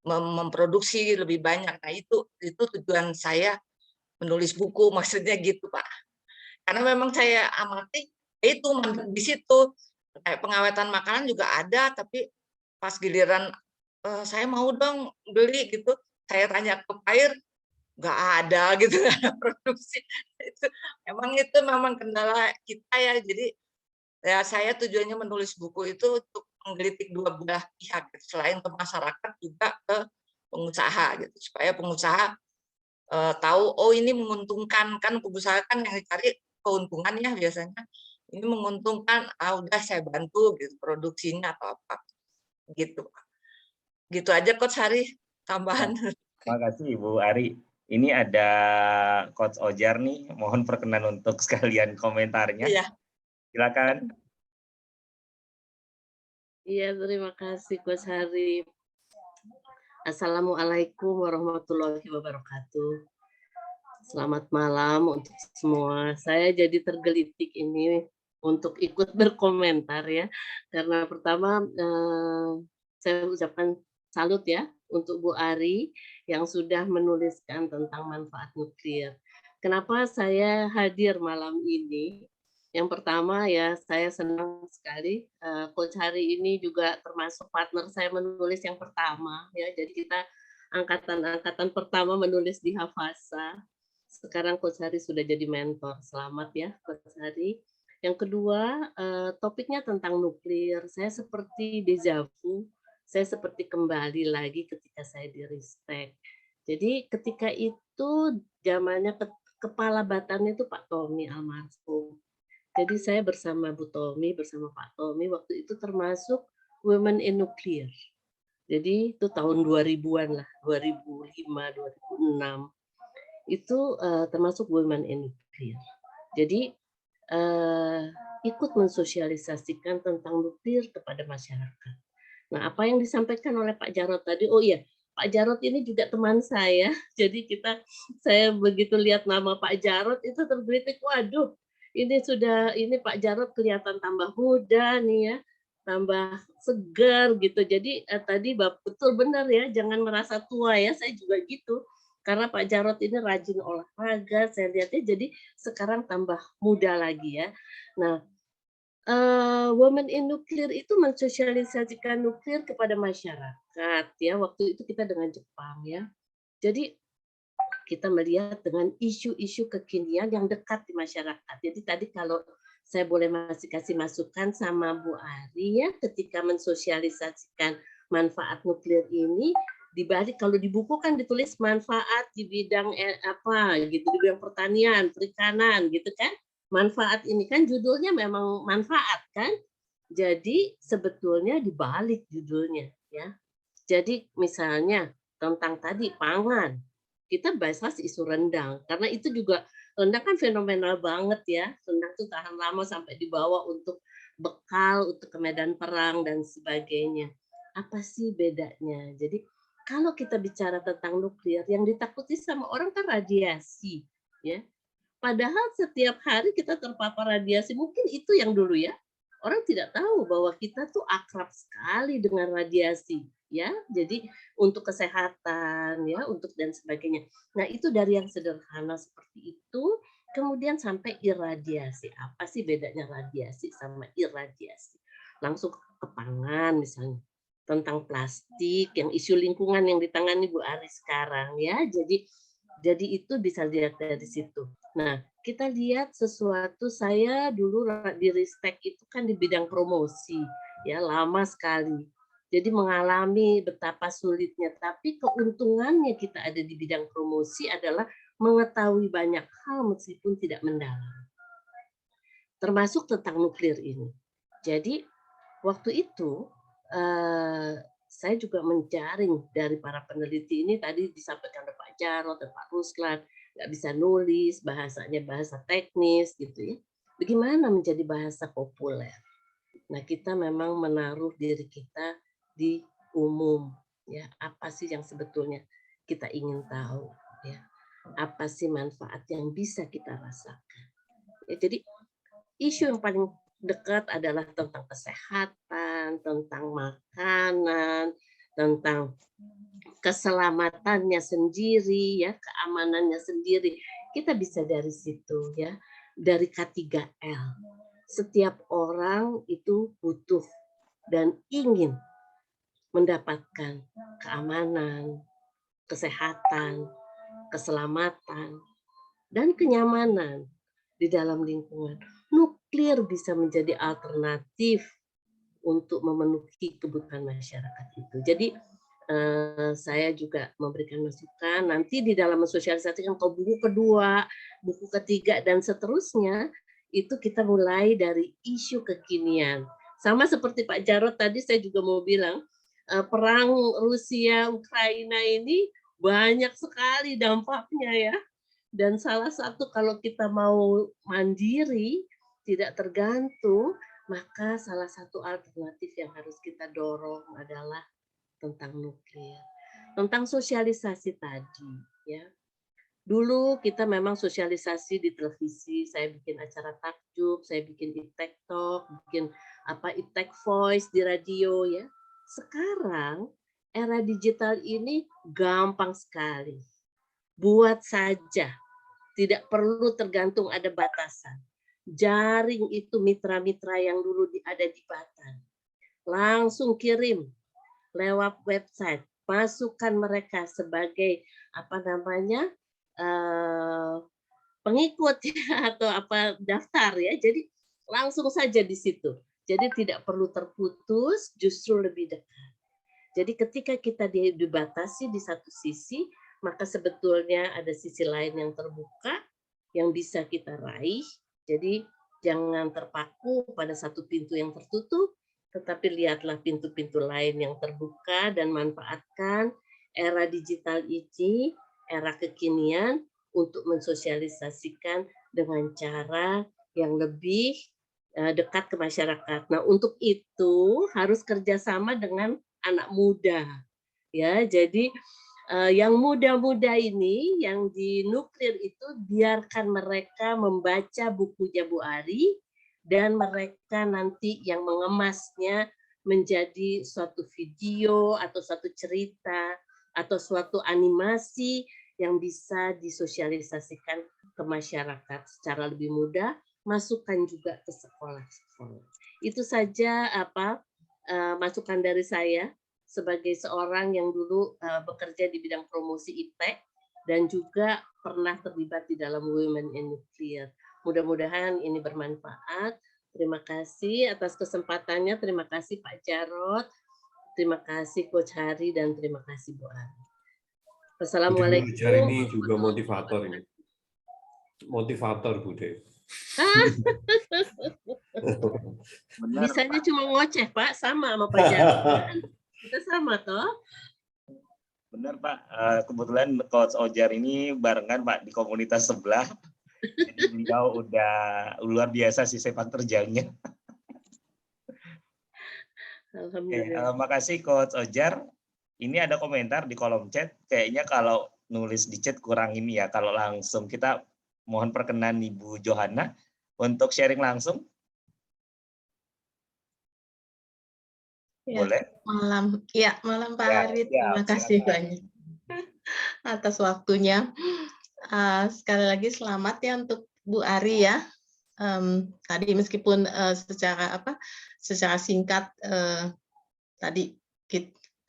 S2: memproduksi lebih banyak. Nah, itu tujuan saya menulis buku, maksudnya gitu Pak. Karena memang saya amati itu di situ kayak pengawetan makanan juga ada, tapi pas giliran saya mau dong beli gitu, saya tanya ke buyer nggak ada gitu, nggak ada produksi. itu memang kendala kita ya. Jadi ya saya tujuannya menulis buku itu untuk menggelitik dua belah pihak, selain ke masyarakat juga ke pengusaha gitu, supaya pengusaha tahu oh ini menguntungkan. Kan pengusaha kan yang dicari keuntungannya biasanya, ini menguntungkan, udah saya bantu gitu produksinya atau apa gitu. Gitu aja Coach Hari tambahan.
S1: Terima kasih Ibu Ari. Ini ada Coach Ojar nih, mohon perkenan untuk sekalian komentarnya.
S2: Iya.
S1: Silakan.
S6: Iya, terima kasih Coach Hari. Assalamualaikum warahmatullahi wabarakatuh. Selamat malam untuk semua. Saya jadi tergelitik ini untuk ikut berkomentar ya. Karena pertama saya ucapkan salut ya untuk Bu Ari yang sudah menuliskan tentang manfaat nuklir. Kenapa saya hadir malam ini? Yang pertama ya, saya senang sekali Coach Hari ini juga termasuk partner saya menulis yang pertama ya. Jadi kita angkatan pertama menulis di Hafasa. Sekarang Coach Hari sudah jadi mentor. Selamat ya Coach Hari. Yang kedua, topiknya tentang nuklir. Saya seperti deja vu. Saya seperti kembali lagi ketika saya di Ristek. Jadi ketika itu zamannya kepala batannya itu Pak Tommy almarhum. Jadi saya bersama Bu Tommy, bersama Pak Tommy, waktu itu termasuk Women in Nuclear. Jadi itu tahun 2000-an lah, 2005, 2006. Itu termasuk Women in Nuclear. Jadi ikut mensosialisasikan tentang nuklir kepada masyarakat. Nah, apa yang disampaikan oleh Pak Jarod tadi, oh iya, Pak Jarod ini juga teman saya. Jadi saya begitu lihat nama Pak Jarod itu tergelitik, waduh, ini Pak Jarod kelihatan tambah muda nih ya, tambah segar gitu. Jadi tadi betul benar ya, jangan merasa tua ya, saya juga gitu. Karena Pak Jarod ini rajin olahraga, saya lihatnya jadi sekarang tambah muda lagi ya. Nah, Women in Nuclear itu mensosialisasikan nuklir kepada masyarakat ya. Waktu itu kita dengan Jepang ya. Jadi kita melihat dengan isu-isu kekinian yang dekat di masyarakat. Jadi tadi kalau saya boleh masih kasih masukan sama Bu Ari ya, ketika mensosialisasikan manfaat nuklir ini, dibalik kalau di buku kan ditulis manfaat di bidang apa gitu, di bidang pertanian, perikanan gitu kan. Manfaat ini kan judulnya memang manfaat kan. Jadi sebetulnya dibalik judulnya ya. Jadi misalnya tentang tadi pangan, kita bahas isu rendang karena itu juga rendang kan fenomenal banget ya. Rendang itu tahan lama sampai dibawa untuk bekal untuk ke medan perang dan sebagainya. Apa sih bedanya? Jadi kalau kita bicara tentang nuklir, yang ditakuti sama orang kan radiasi, ya. Padahal setiap hari kita terpapar radiasi. Mungkin itu yang dulu ya. Orang tidak tahu bahwa kita tuh akrab sekali dengan radiasi, ya. Jadi untuk kesehatan, ya, untuk dan sebagainya. Nah, itu dari yang sederhana seperti itu, kemudian sampai irradiasi. Apa sih bedanya radiasi sama irradiasi? Langsung ke pangan misalnya. Tentang plastik, yang isu lingkungan yang ditangani Bu Ari sekarang, ya. Jadi itu bisa lihat dari situ. Nah, kita lihat sesuatu, saya dulu di Ristek itu kan di bidang promosi, ya, lama sekali. Jadi mengalami betapa sulitnya, tapi keuntungannya kita ada di bidang promosi adalah mengetahui banyak hal meskipun tidak mendalam. Termasuk tentang nuklir ini. Jadi waktu itu saya juga menjaring dari para peneliti ini, tadi disampaikan oleh Pak Jarod dan Pak Ruslan, nggak bisa nulis, bahasanya bahasa teknis gitu ya. Bagaimana menjadi bahasa populer? Nah, kita memang menaruh diri kita di umum, ya. Apa sih yang sebetulnya kita ingin tahu, ya? Apa sih manfaat yang bisa kita rasakan? Ya, jadi isu yang paling dekat adalah tentang kesehatan, tentang makanan, tentang keselamatannya sendiri, ya, keamanannya sendiri. Kita bisa dari situ, ya, dari K3L. Setiap orang itu butuh dan ingin mendapatkan keamanan, kesehatan, keselamatan, dan kenyamanan di dalam lingkungan. Nuklir bisa menjadi alternatif untuk memenuhi kebutuhan masyarakat itu. Jadi saya juga memberikan masukan nanti di dalam mensosialisasikan ke buku kedua, buku ketiga, dan seterusnya, itu kita mulai dari isu kekinian. Sama seperti Pak Jarod tadi, saya juga mau bilang, perang Rusia-Ukraina ini banyak sekali dampaknya, ya. Dan salah satu kalau kita mau mandiri, tidak tergantung, maka salah satu alternatif yang harus kita dorong adalah tentang nuklir. Tentang sosialisasi tadi, ya. Dulu kita memang sosialisasi di televisi, saya bikin acara takjub, saya bikin Iptek Talk, bikin Iptek Voice di radio, ya. Sekarang era digital ini gampang sekali. Buat saja, tidak perlu tergantung ada batasan. Jaring itu mitra-mitra yang dulu ada di Batam. Langsung kirim lewat website, masukkan mereka sebagai pengikut, ya, atau daftar, ya. Jadi langsung saja di situ. Jadi tidak perlu terputus, justru lebih dekat. Jadi ketika kita dibatasi di satu sisi, maka sebetulnya ada sisi lain yang terbuka yang bisa kita raih. Jadi jangan terpaku pada satu pintu yang tertutup, tetapi lihatlah pintu-pintu lain yang terbuka dan manfaatkan era digital ini, era kekinian, untuk mensosialisasikan dengan cara yang lebih dekat ke masyarakat. Nah, untuk itu harus kerjasama dengan anak muda, ya. Jadi yang muda-muda ini, yang di nuklir itu, biarkan mereka membaca bukunya Bu Ari, dan mereka nanti yang mengemasnya menjadi suatu video atau suatu cerita atau suatu animasi yang bisa disosialisasikan ke masyarakat secara lebih mudah, masukkan juga ke sekolah-sekolah. Itu saja masukan dari saya sebagai seorang yang dulu bekerja di bidang promosi Iptek dan juga pernah terlibat di dalam Women in Nuclear. Mudah-mudahan ini bermanfaat. Terima kasih atas kesempatannya. Terima kasih Pak Jarod. Terima kasih Coach Hari dan terima kasih Bu Ari. Assalamualaikum.
S4: Ini juga motivator ini. Motivator Bu De.
S6: Bisanya cuma ngoceh Pak, sama Pak Jarod. Kita sama toh.
S1: Benar Pak, kebetulan Coach Ojar ini barengan Pak di komunitas sebelah. Jadi beliau udah luar biasa sih sepak terjangnya.
S6: Alhamdulillah.
S1: Makasih Coach Ojar. Ini ada komentar di kolom chat. Kayaknya kalau nulis di chat kurang ini ya. Kalau langsung kita mohon perkenan Ibu Johanna untuk sharing langsung.
S7: Ya,
S1: Boleh?
S7: malam Pak
S1: Ya,
S7: Hari.
S1: siap,
S7: Terima kasih
S1: silakan.
S7: banyak atas waktunya. Sekali lagi selamat ya untuk Bu Ari ya. Tadi meskipun secara singkat tadi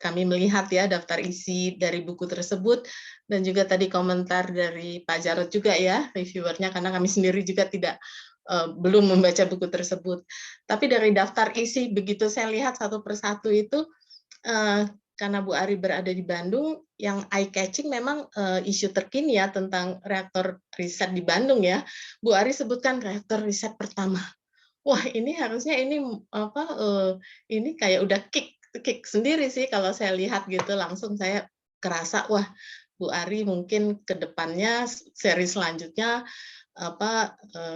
S7: kami melihat ya daftar isi dari buku tersebut, dan juga tadi komentar dari Pak Jarod juga ya, reviewernya, karena kami sendiri juga belum membaca buku tersebut. Tapi dari daftar isi, begitu saya lihat satu persatu itu, karena Bu Ari berada di Bandung, yang eye-catching memang isu terkini ya tentang reaktor riset di Bandung ya. Bu Ari sebutkan reaktor riset pertama. Wah, ini harusnya ini kayak udah kick sendiri sih kalau saya lihat gitu, langsung saya kerasa wah Bu Ari mungkin ke depannya seri selanjutnya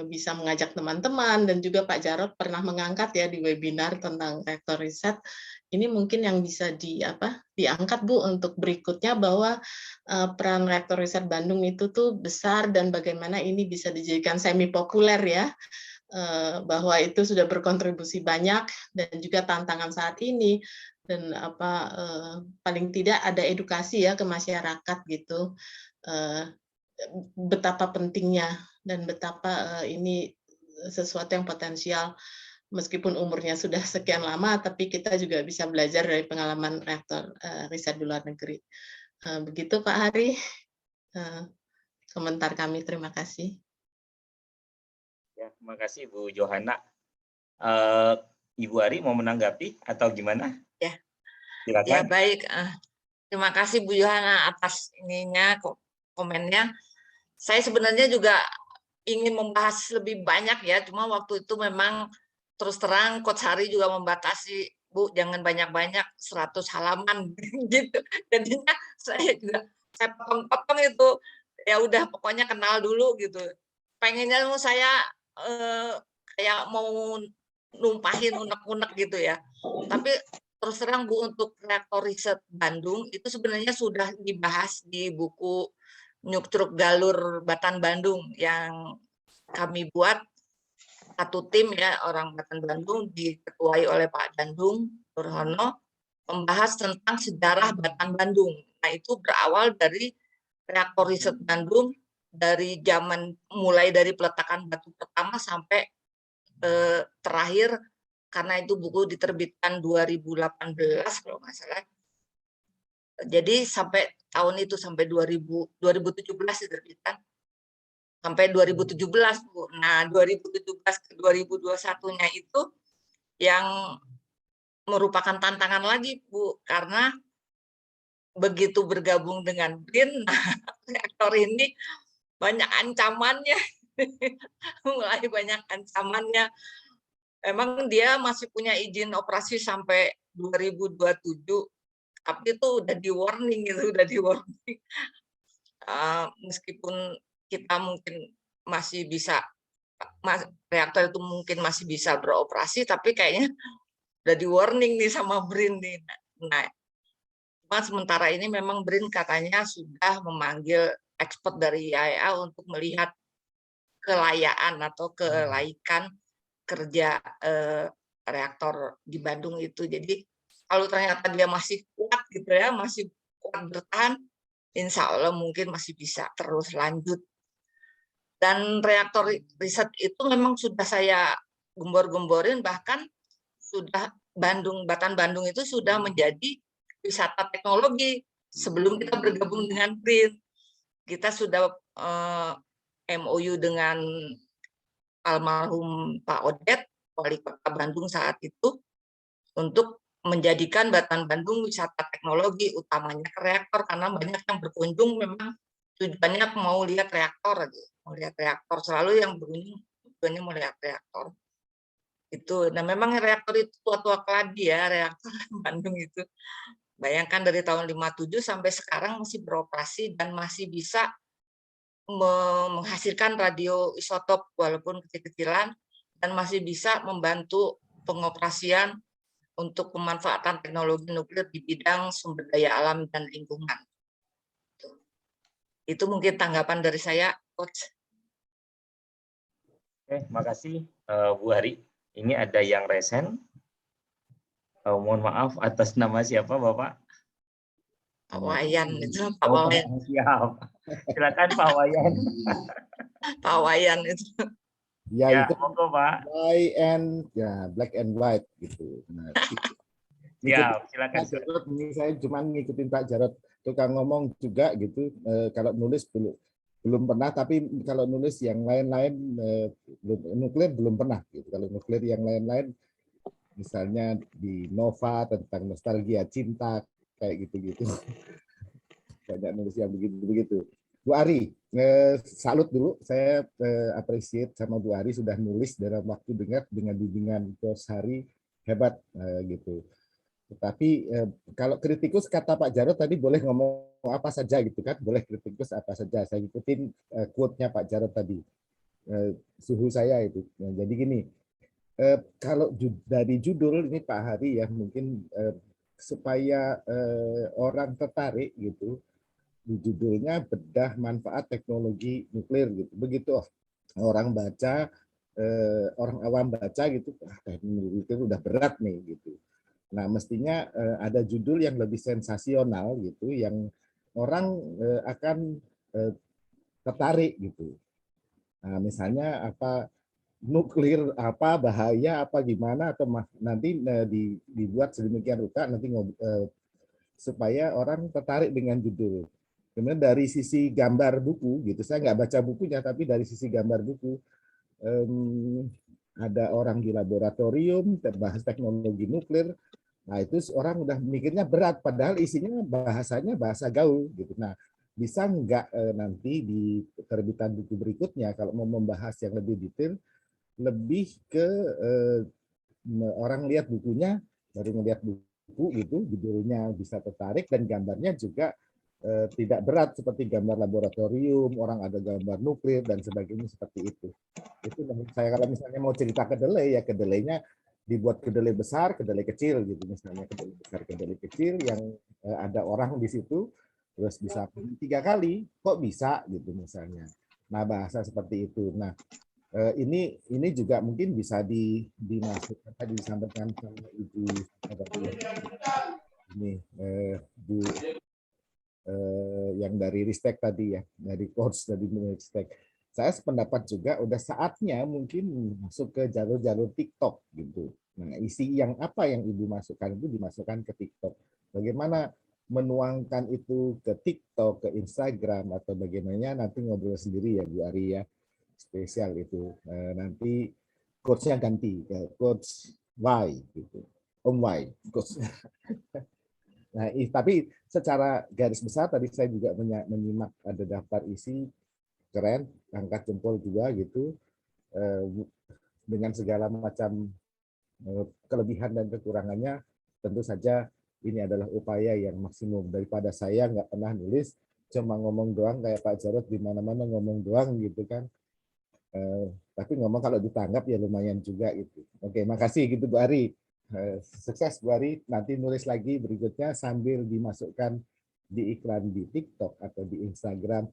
S7: bisa mengajak teman-teman, dan juga Pak Jarod pernah mengangkat ya di webinar tentang reaktor riset. Ini mungkin yang bisa diangkat Bu untuk berikutnya, bahwa peran reaktor riset Bandung itu tuh besar, dan bagaimana ini bisa dijadikan semi populer ya, bahwa itu sudah berkontribusi banyak, dan juga tantangan saat ini, dan paling tidak ada edukasi ya ke masyarakat gitu, betapa pentingnya dan betapa ini sesuatu yang potensial, meskipun umurnya sudah sekian lama, tapi kita juga bisa belajar dari pengalaman reaktor riset di luar negeri. Begitu Pak Hari, komentar kami. Terima kasih.
S1: Ya, terima kasih Bu Johanna. Ibu Ari mau menanggapi atau gimana?
S2: Ya.
S1: Silakan.
S2: Ya baik. Terima kasih Bu Johanna atas komennya. Saya sebenarnya juga ingin membahas lebih banyak ya, cuma waktu itu memang terus terang Coach Hari juga membatasi, Bu, jangan banyak-banyak, 100 halaman gitu. Jadinya saya potong-potong itu, ya udah pokoknya kenal dulu gitu. Pengennya saya kayak mau numpahin unek-unek gitu ya. Tapi terus terang Bu, untuk reaktor riset Bandung itu sebenarnya sudah dibahas di buku Nyukruk Galur Batan Bandung yang kami buat satu tim ya, orang Batan Bandung diketuai oleh Pak Dandung Nurhono, membahas tentang sejarah Batan Bandung. Nah, itu berawal dari reaktor riset Bandung dari mulai dari peletakan batu pertama sampai terakhir, karena itu buku diterbitkan 2018 kalau nggak salah. Jadi sampai tahun itu, sampai 2017 diterbitkan. Sampai 2017, Bu. Nah, 2017 ke 2021-nya itu yang merupakan tantangan lagi, Bu, karena begitu bergabung dengan BRIN, reaktor ini banyak ancamannya. Mulai banyak ancamannya. Emang dia masih punya izin operasi sampai 2027, tapi itu udah di warning, meskipun kita mungkin masih bisa, reaktor itu mungkin masih bisa beroperasi, tapi kayaknya udah di warning nih sama BRIN nih. Nah, cuma sementara ini memang BRIN katanya sudah memanggil expert dari IAEA untuk melihat kelayaan atau kelaikan kerja reaktor di Bandung itu. Jadi kalau ternyata dia masih kuat gitu ya, masih kuat bertahan, insya Allah mungkin masih bisa terus lanjut. Dan reaktor riset itu memang sudah saya gembor-gemborin, bahkan sudah Batan Bandung itu sudah menjadi wisata teknologi sebelum kita bergabung dengan BRIN. Kita sudah MOU dengan almarhum Pak Odet, Wali Kota Bandung saat itu, untuk menjadikan Batan Bandung wisata teknologi, utamanya ke reaktor, karena banyak yang berkunjung memang tujuannya mau lihat reaktor aja, mau lihat reaktor, selalu yang berkunjung tujuannya mau lihat reaktor. Itu. Nah, memang reaktor itu tua-tua keladi ya, reaktor Bandung itu. Bayangkan dari tahun 57 sampai sekarang masih beroperasi dan masih bisa menghasilkan radioisotop walaupun kecil-kecilan, dan masih bisa membantu pengoperasian untuk pemanfaatan teknologi nuklir di bidang sumber daya alam dan lingkungan. Itu mungkin tanggapan dari saya, Coach.
S1: Oke, makasih Bu Ari. Ini ada yang resen. Mohon maaf atas nama siapa Bapak?
S2: Pak Wayan itu, Pak
S1: Oh,
S2: Wayan.
S1: siap. Silakan Pak Wayan.
S2: Pak Wayan itu.
S8: Ya,
S1: Ya,
S8: itu
S1: monggo Pak.
S8: black and white gitu. Nah,
S1: Siap, silakan.
S8: Pak Jarod, ini saya cuma ngikutin Pak Jarod, tukang ngomong juga gitu. Kalau nulis belum pernah, tapi kalau nulis yang lain-lain nuklir belum pernah gitu. Kalau nuklir yang lain-lain, misalnya di Nova tentang nostalgia cinta kayak gitu-gitu. Banyak nulis yang begitu-begitu. Bu Ari, salut dulu. Saya appreciate sama Bu Ari sudah nulis dalam waktu dengan bimbingan Coach Hari, hebat gitu. Tetapi kalau kritikus kata Pak Jarod tadi boleh ngomong apa saja gitu kan, boleh kritikus apa saja. Saya ikutin quote-nya Pak Jarod tadi, suhu saya itu. Nah, jadi gini, kalau dari judul ini Pak Hari ya mungkin supaya orang tertarik gitu, di judulnya bedah manfaat teknologi nuklir gitu. Begitu orang baca, orang awam baca gitu, teknologi nuklir udah berat nih gitu. Nah, mestinya ada judul yang lebih sensasional gitu, yang orang akan tertarik gitu. Nah, misalnya apa nuklir apa bahaya apa gimana atau nanti dibuat sedemikian rupa nanti supaya orang tertarik dengan judul. Kemudian dari sisi gambar buku gitu, saya nggak baca bukunya tapi dari sisi gambar buku ada orang di laboratorium bahas teknologi nuklir. Nah, itu orang udah mikirnya berat, padahal isinya bahasanya bahasa gaul gitu. Nah, bisa nggak nanti di terbitan buku berikutnya kalau mau membahas yang lebih detail, lebih ke orang lihat bukunya, baru melihat buku gitu, judulnya bisa tertarik dan gambarnya juga tidak berat seperti gambar laboratorium, orang ada gambar nuklir dan sebagainya seperti itu. Itu menurut saya kalau misalnya mau cerita kedelai ya kedelainya dibuat kedelai besar, kedelai kecil gitu misalnya kedelai besar, kedelai kecil yang ada orang di situ terus bisa 3 kali kok bisa gitu misalnya. Nah bahasa seperti itu. Nah ini juga mungkin bisa dimasukkan tadi disampaikan sama Ibu ini Bu yang dari Ristek tadi ya, dari coach dari Ristek. Saya sependapat juga udah saatnya mungkin masuk ke jalur-jalur TikTok gitu. Nah, isi yang apa yang Ibu masukkan itu dimasukkan ke TikTok. Bagaimana menuangkan itu ke TikTok, ke Instagram atau bagaimana nanti ngobrol sendiri ya Bu Ari ya. Spesial itu. Nanti coach-nya ganti ke coach Y gitu. Om Y, coach. Nah, tapi secara garis besar tadi saya juga menyimak ada daftar isi keren, angkat jempol juga gitu, dengan segala macam kelebihan dan kekurangannya. Tentu saja ini adalah upaya yang maksimum daripada saya nggak pernah nulis, cuma ngomong doang kayak Pak Jarod di mana-mana ngomong doang gitu kan. Tapi ngomong kalau ditanggap ya lumayan juga gitu. Oke, makasih gitu Bu Ari. Sukses Bu Ari, nanti nulis lagi berikutnya sambil dimasukkan di iklan di TikTok atau di Instagram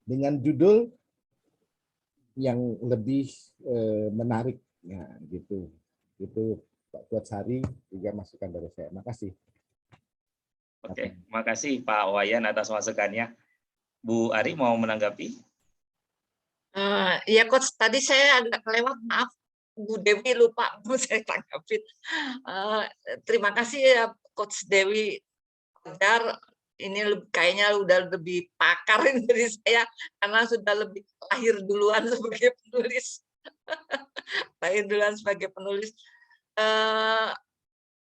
S8: dengan judul yang lebih menarik ya gitu. Itu Pak Coach Hari juga masukan dari saya. Makasih.
S1: Oke, makasih Pak Wayan atas masukannya. Bu Ari mau menanggapi?
S2: Ya Coach, tadi saya agak kelewat, maaf. Bu Dewi lupa mau saya tanggapin. Terima kasih ya Coach Dewi. Ini kayaknya udah lebih pakar dari saya karena sudah lebih lahir duluan sebagai penulis. Lahir duluan sebagai penulis.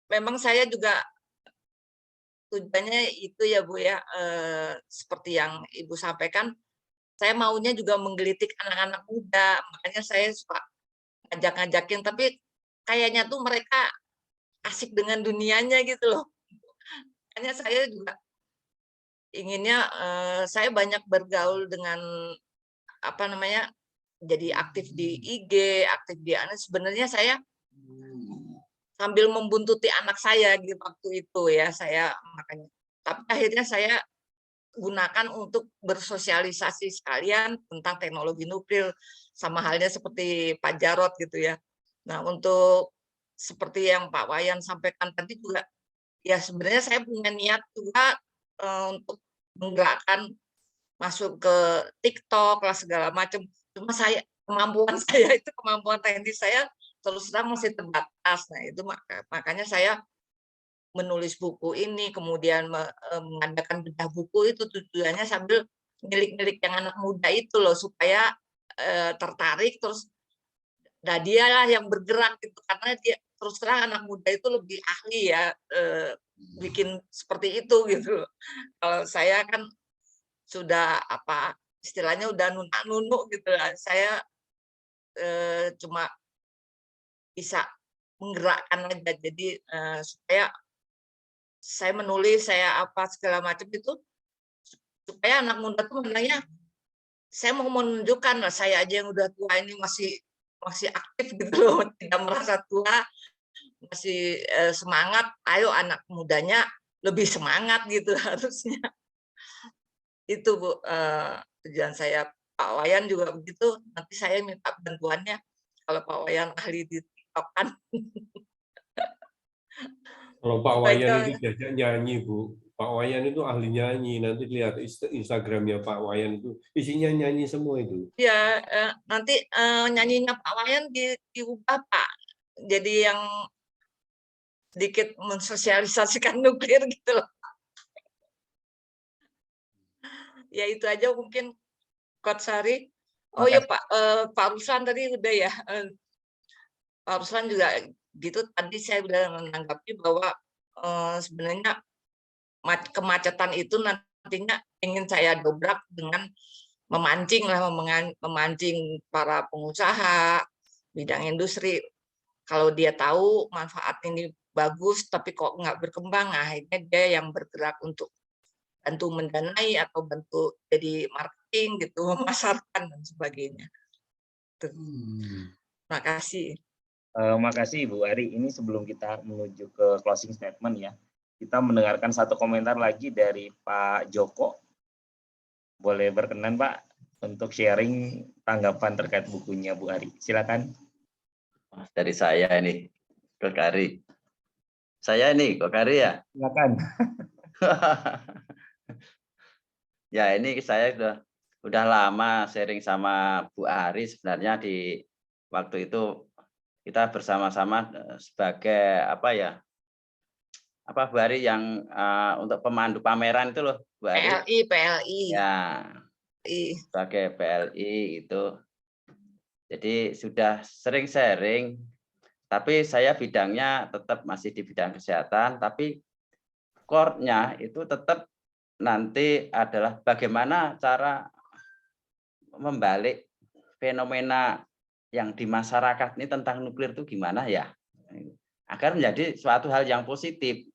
S2: Memang saya juga tujuannya itu ya Bu ya, seperti yang Ibu sampaikan. Saya maunya juga menggelitik anak-anak muda, makanya saya suka ngajak-ngajakin, tapi kayaknya tuh mereka asik dengan dunianya gitu loh. Makanya saya juga inginnya saya banyak bergaul dengan apa namanya, jadi aktif di IG, aktif di sebenarnya saya sambil membuntuti anak saya di waktu itu ya, saya makanya. Tapi akhirnya saya gunakan untuk bersosialisasi sekalian tentang teknologi nuklir, sama halnya seperti Pak Jarot gitu ya. Nah, untuk seperti yang Pak Wayan sampaikan tadi juga, ya sebenarnya saya punya niat juga untuk menggerakkan masuk ke TikTok lah segala macam. Cuma kemampuan teknis saya terus terang masih terbatas. Nah, itu makanya saya menulis buku ini, kemudian mengadakan bedah buku itu tujuannya sambil milik-milik yang anak muda itu loh, supaya tertarik, terus nah dialah yang bergerak gitu, karena dia terus terang anak muda itu lebih ahli ya bikin seperti itu gitu. Kalau saya kan sudah apa istilahnya udah nunak-nunuk gitu lah. Saya cuma bisa menggerakkan aja, jadi supaya saya menulis, saya apa segala macam itu supaya anak muda tuh menanya, saya mau menunjukkan lah saya aja yang udah tua ini masih aktif gitu loh, tidak merasa tua, masih semangat. Ayo anak mudanya lebih semangat gitu harusnya. Itu Bu tujuan saya. Pak Wayan juga begitu. Nanti saya minta bantuannya kalau Pak Wayan ahli di TikTok kan.
S4: Kalau Pak Wayan itu diajak nyanyi, Bu. Pak Wayan itu ahli nyanyi. Nanti lihat Instagramnya Pak Wayan itu isinya nyanyi semua itu.
S2: Ya, nanti nyanyinya Pak Wayan diubah Pak. Jadi yang sedikit mensosialisasikan nuklir gitu loh. Ya itu aja mungkin Coach Sari. Oh ya Pak Ruslan tadi udah ya. Pak Ruslan juga gitu, tadi saya sudah menanggapi bahwa sebenarnya kemacetan itu nantinya ingin saya dobrak dengan memancing para pengusaha bidang industri. Kalau dia tahu manfaat ini bagus tapi kok nggak berkembang, akhirnya dia yang bergerak untuk bantu mendanai atau bantu jadi marketing gitu, memasarkan dan sebagainya. Terima kasih.
S1: Makasih Ibu Ari. Ini sebelum kita menuju ke closing statement ya, kita mendengarkan satu komentar lagi dari Pak Joko. Boleh berkenan Pak untuk sharing tanggapan terkait bukunya Bu Ari. Silakan.
S9: Dari saya ini, Kak Ari. Saya ini, Kak Ari ya?
S1: Silakan.
S9: Ya ini saya udah lama sharing sama Bu Ari. Sebenarnya di waktu itu kita bersama-sama sebagai apa ya? Apa Bu Ari yang untuk pemandu pameran itu loh, Bu Ari.
S2: PLI.
S9: Ya. Sebagai PLI itu. Jadi sudah sering sharing, tapi saya bidangnya tetap masih di bidang kesehatan, tapi core-nya itu tetap nanti adalah bagaimana cara membalik fenomena yang di masyarakat ini tentang nuklir itu gimana ya, agar menjadi suatu hal yang positif.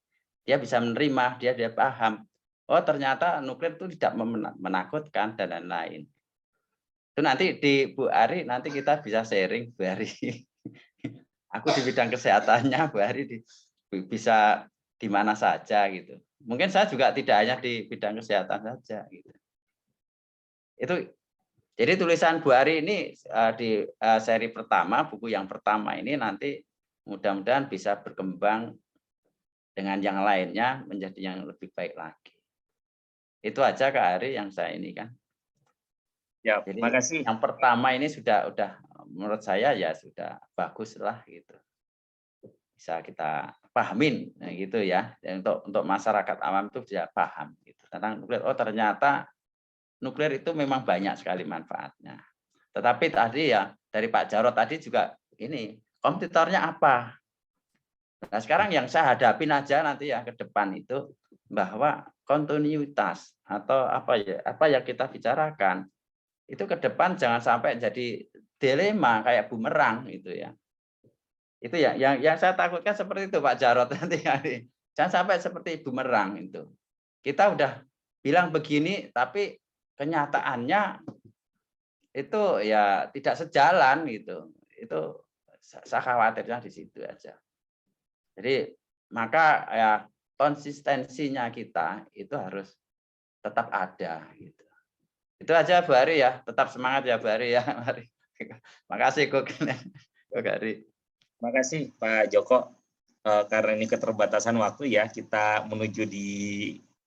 S9: Dia bisa menerima, dia paham, oh ternyata nuklir itu tidak menakutkan dan lain-lain. Itu nanti di Bu Ari nanti kita bisa sharing Bu Ari. Aku di bidang kesehatannya, Bu Ari bisa di mana saja gitu. Mungkin saya juga tidak hanya di bidang kesehatan saja gitu. Itu jadi tulisan Bu Ari ini di seri pertama, buku yang pertama ini nanti mudah-mudahan bisa berkembang dengan yang lainnya menjadi yang lebih baik lagi. Itu aja Kak Ari yang saya ini kan.
S1: Ya,
S9: jadi
S1: makasih.
S9: Yang pertama ini sudah menurut saya ya sudah bagus lah gitu. Bisa kita pahamin nah gitu ya. Dan untuk masyarakat awam itu bisa paham gitu tentang nuklir. Oh ternyata nuklir itu memang banyak sekali manfaatnya. Tetapi tadi ya dari Pak Jarot tadi juga ini kompetitornya apa? Nah sekarang yang saya hadapin aja nanti ya ke depan itu bahwa kontinuitas atau apa yang kita bicarakan itu ke depan jangan sampai jadi dilema kayak bumerang gitu ya. Itu ya yang saya takutkan seperti itu Pak Jarot nanti. Jangan sampai seperti bumerang itu. Kita udah bilang begini tapi kenyataannya itu ya tidak sejalan gitu. Itu saya khawatirnya di situ aja. Jadi maka ya konsistensinya kita itu harus tetap ada gitu. Itu aja Bu Ari ya, tetap semangat ya Bu Ari ya. Mari. Makasih Kok Ari.
S1: Makasih Pak Joko. Karena ini keterbatasan waktu ya, kita menuju di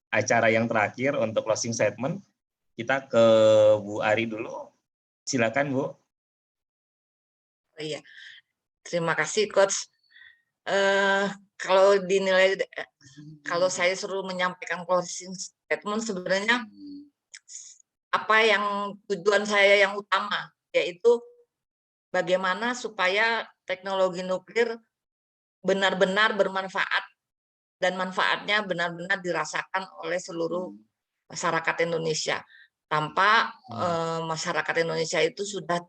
S1: acara yang terakhir untuk closing statement. Kita ke Bu Ari dulu. Silakan Bu.
S2: Iya, terima kasih Coach. Kalau dinilai, kalau saya suruh menyampaikan closing statement, sebenarnya apa yang tujuan saya yang utama, yaitu bagaimana supaya teknologi nuklir benar-benar bermanfaat dan manfaatnya benar-benar dirasakan oleh seluruh masyarakat Indonesia, tanpa masyarakat Indonesia itu sudah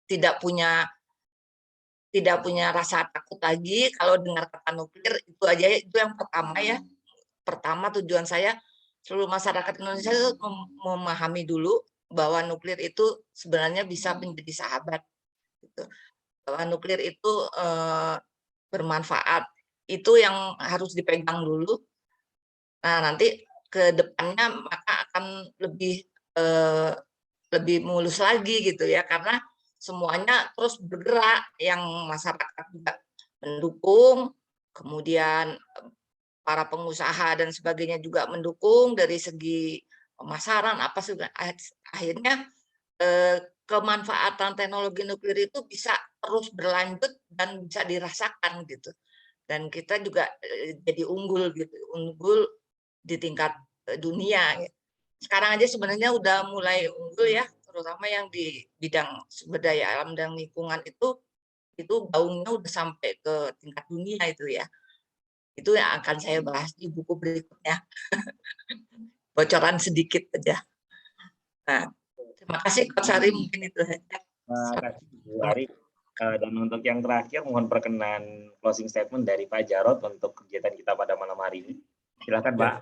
S2: tidak punya rasa takut lagi kalau dengar kata nuklir. Itu aja, itu yang pertama ya. Pertama tujuan saya seluruh masyarakat Indonesia itu memahami dulu bahwa nuklir itu sebenarnya bisa menjadi sahabat gitu. Bahwa nuklir itu bermanfaat, itu yang harus dipegang dulu. Nah, nanti ke depannya maka akan lebih mulus lagi gitu ya, karena semuanya terus bergerak, yang masyarakat juga mendukung, kemudian para pengusaha dan sebagainya juga mendukung dari segi pemasaran apa sudah, akhirnya kemanfaatan teknologi nuklir itu bisa terus berlanjut dan bisa dirasakan gitu, dan kita juga jadi unggul gitu, unggul di tingkat dunia. Sekarang aja sebenarnya udah mulai unggul ya, terutama yang di bidang sumber daya alam dan lingkungan itu gaungnya udah sampai ke tingkat dunia itu ya. Itu yang akan saya bahas di buku berikutnya. Bocoran sedikit aja. Nah, terima kasih Coach Ari, mungkin itu saja.
S1: Terima kasih Bu Ari. Dan untuk yang terakhir mohon perkenan closing statement dari Pak Jarod untuk kegiatan kita pada malam hari ini. Silakan Pak.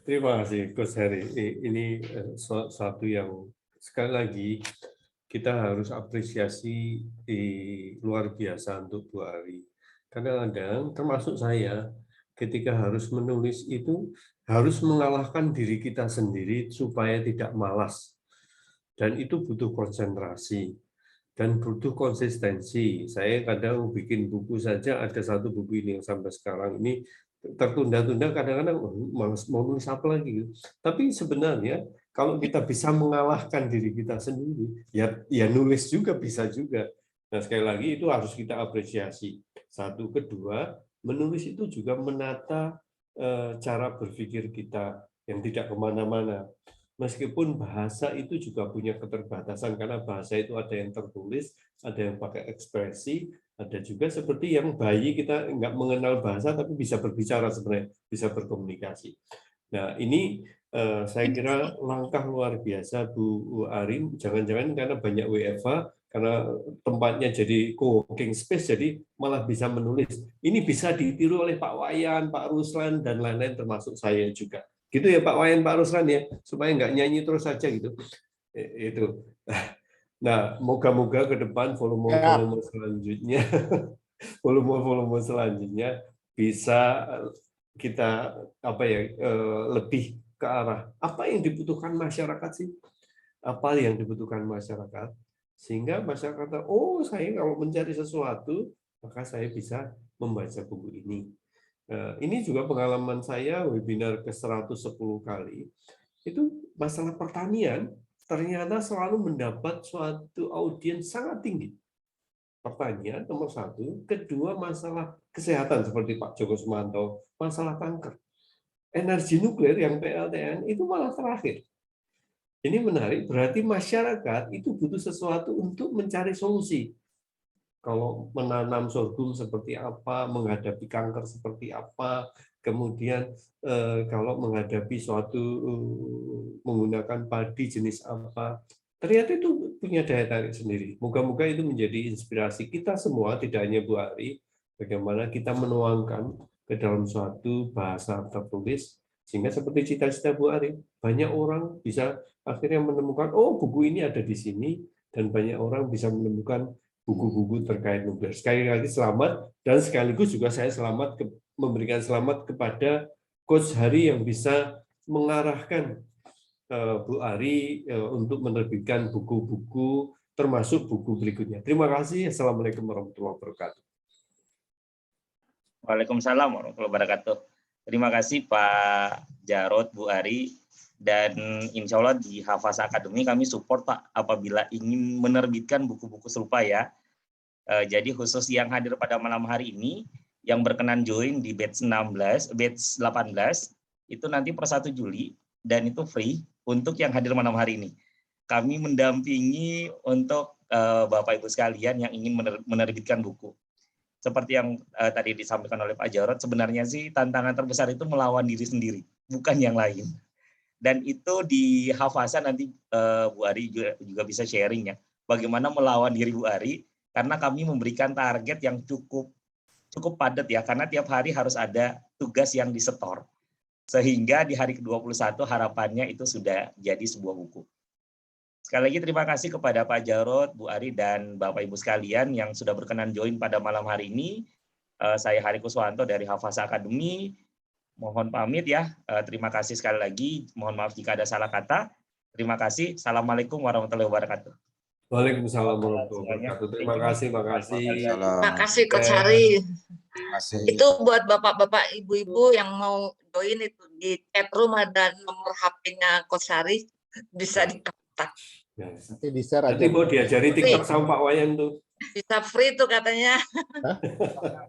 S4: Terima kasih Coach Heri. Ini satu yang sekali lagi kita harus apresiasi luar biasa untuk Bu Ari. Kadang-kadang termasuk saya ketika harus menulis itu harus mengalahkan diri kita sendiri supaya tidak malas. Dan itu butuh konsentrasi dan butuh konsistensi. Saya kadang bikin buku saja, ada satu buku ini yang sampai sekarang ini tertunda-tunda, kadang-kadang malas mau nulis apa lagi. Tapi sebenarnya kalau kita bisa mengalahkan diri kita sendiri, ya nulis juga bisa juga. Nah, sekali lagi itu harus kita apresiasi. Satu, kedua, menulis itu juga menata cara berpikir kita yang tidak kemana-mana. Meskipun bahasa itu juga punya keterbatasan, karena bahasa itu ada yang tertulis, ada yang pakai ekspresi, ada juga seperti yang bayi kita nggak mengenal bahasa tapi bisa berbicara sebenarnya, bisa berkomunikasi. Nah ini saya kira langkah luar biasa Bu Ari, jangan-jangan karena banyak WFH, karena tempatnya jadi co-working space, jadi malah bisa menulis. Ini bisa ditiru oleh Pak Wayan, Pak Ruslan, dan lain-lain termasuk saya juga. Gitu ya Pak Wayan, Pak Ruslan ya, supaya nggak nyanyi terus saja gitu. Itu. Nah, moga-moga ke depan volume-volume selanjutnya, volume-volume selanjutnya bisa kita lebih ke arah apa yang dibutuhkan masyarakat sih, apa yang dibutuhkan masyarakat, sehingga masyarakat oh saya kalau mencari sesuatu maka saya bisa membaca buku ini. Ini juga pengalaman saya webinar ke-110 kali, itu masalah pertanian ternyata selalu mendapat suatu audiens sangat tinggi. Pertanian nomor satu, kedua masalah kesehatan seperti Pak Joko Sumanto, masalah kanker. Energi nuklir yang PLTN itu malah terakhir. Ini menarik, berarti masyarakat itu butuh sesuatu untuk mencari solusi. Kalau menanam sorghum seperti apa, menghadapi kanker seperti apa, kemudian kalau menghadapi suatu menggunakan padi jenis apa, ternyata itu punya daya tarik sendiri. Moga-moga itu menjadi inspirasi kita semua, tidak hanya Bu Ari, bagaimana kita menuangkan ke dalam suatu bahasa tertulis, sehingga seperti cita-cita Bu Ari, banyak orang bisa akhirnya menemukan, oh buku ini ada di sini, dan banyak orang bisa menemukan buku-buku terkait nuklir. Sekali lagi selamat, dan sekaligus juga saya memberikan selamat kepada Coach Hari yang bisa mengarahkan Bu Ari untuk menerbitkan buku-buku termasuk buku berikutnya. Terima kasih. Assalamualaikum warahmatullahi wabarakatuh.
S1: Waalaikumsalam warahmatullahi wabarakatuh. Terima kasih Pak Jarod, Bu Ari, dan insya Allah di Hafasa Academy kami support Pak apabila ingin menerbitkan buku-buku serupa ya. Jadi khusus yang hadir pada malam hari ini, yang berkenan join di batch 18 itu nanti per 1 Juli dan itu free untuk yang hadir malam hari ini. Kami mendampingi untuk Bapak Ibu sekalian yang ingin menerbitkan buku. Seperti yang tadi disampaikan oleh Pak Jarod, sebenarnya sih tantangan terbesar itu melawan diri sendiri, bukan yang lain. Dan itu di Hafasa nanti Bu Ari juga bisa sharing ya, bagaimana melawan diri Bu Ari, karena kami memberikan target yang cukup padat ya, karena tiap hari harus ada tugas yang disetor. Sehingga di hari ke-21 harapannya itu sudah jadi sebuah buku. Sekali lagi terima kasih kepada Pak Jarod, Bu Ari, dan Bapak Ibu sekalian yang sudah berkenan join pada malam hari ini. Saya Hari Kuswanto dari Hafasa Academy. Mohon pamit ya. Terima kasih sekali lagi. Mohon maaf jika ada salah kata. Terima kasih. Assalamualaikum warahmatullahi wabarakatuh.
S4: Waalaikumsalam warahmatullahi wabarakatuh. Terima kasih.
S2: Terima kasih Coach Hari. Itu buat bapak-bapak, ibu-ibu yang mau join itu di chat room ada nomor HP-nya Coach Hari, bisa dikontak.
S8: Nanti di-share aja.
S4: Nanti mau diajari TikTok sama Pak Wayan tuh.
S2: Bisa free tuh katanya.
S8: Hah?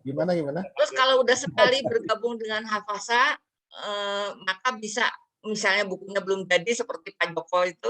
S8: Gimana?
S2: Terus kalau udah sekali bergabung dengan Hafasa, maka bisa misalnya bukunya belum jadi seperti Pak Joko itu,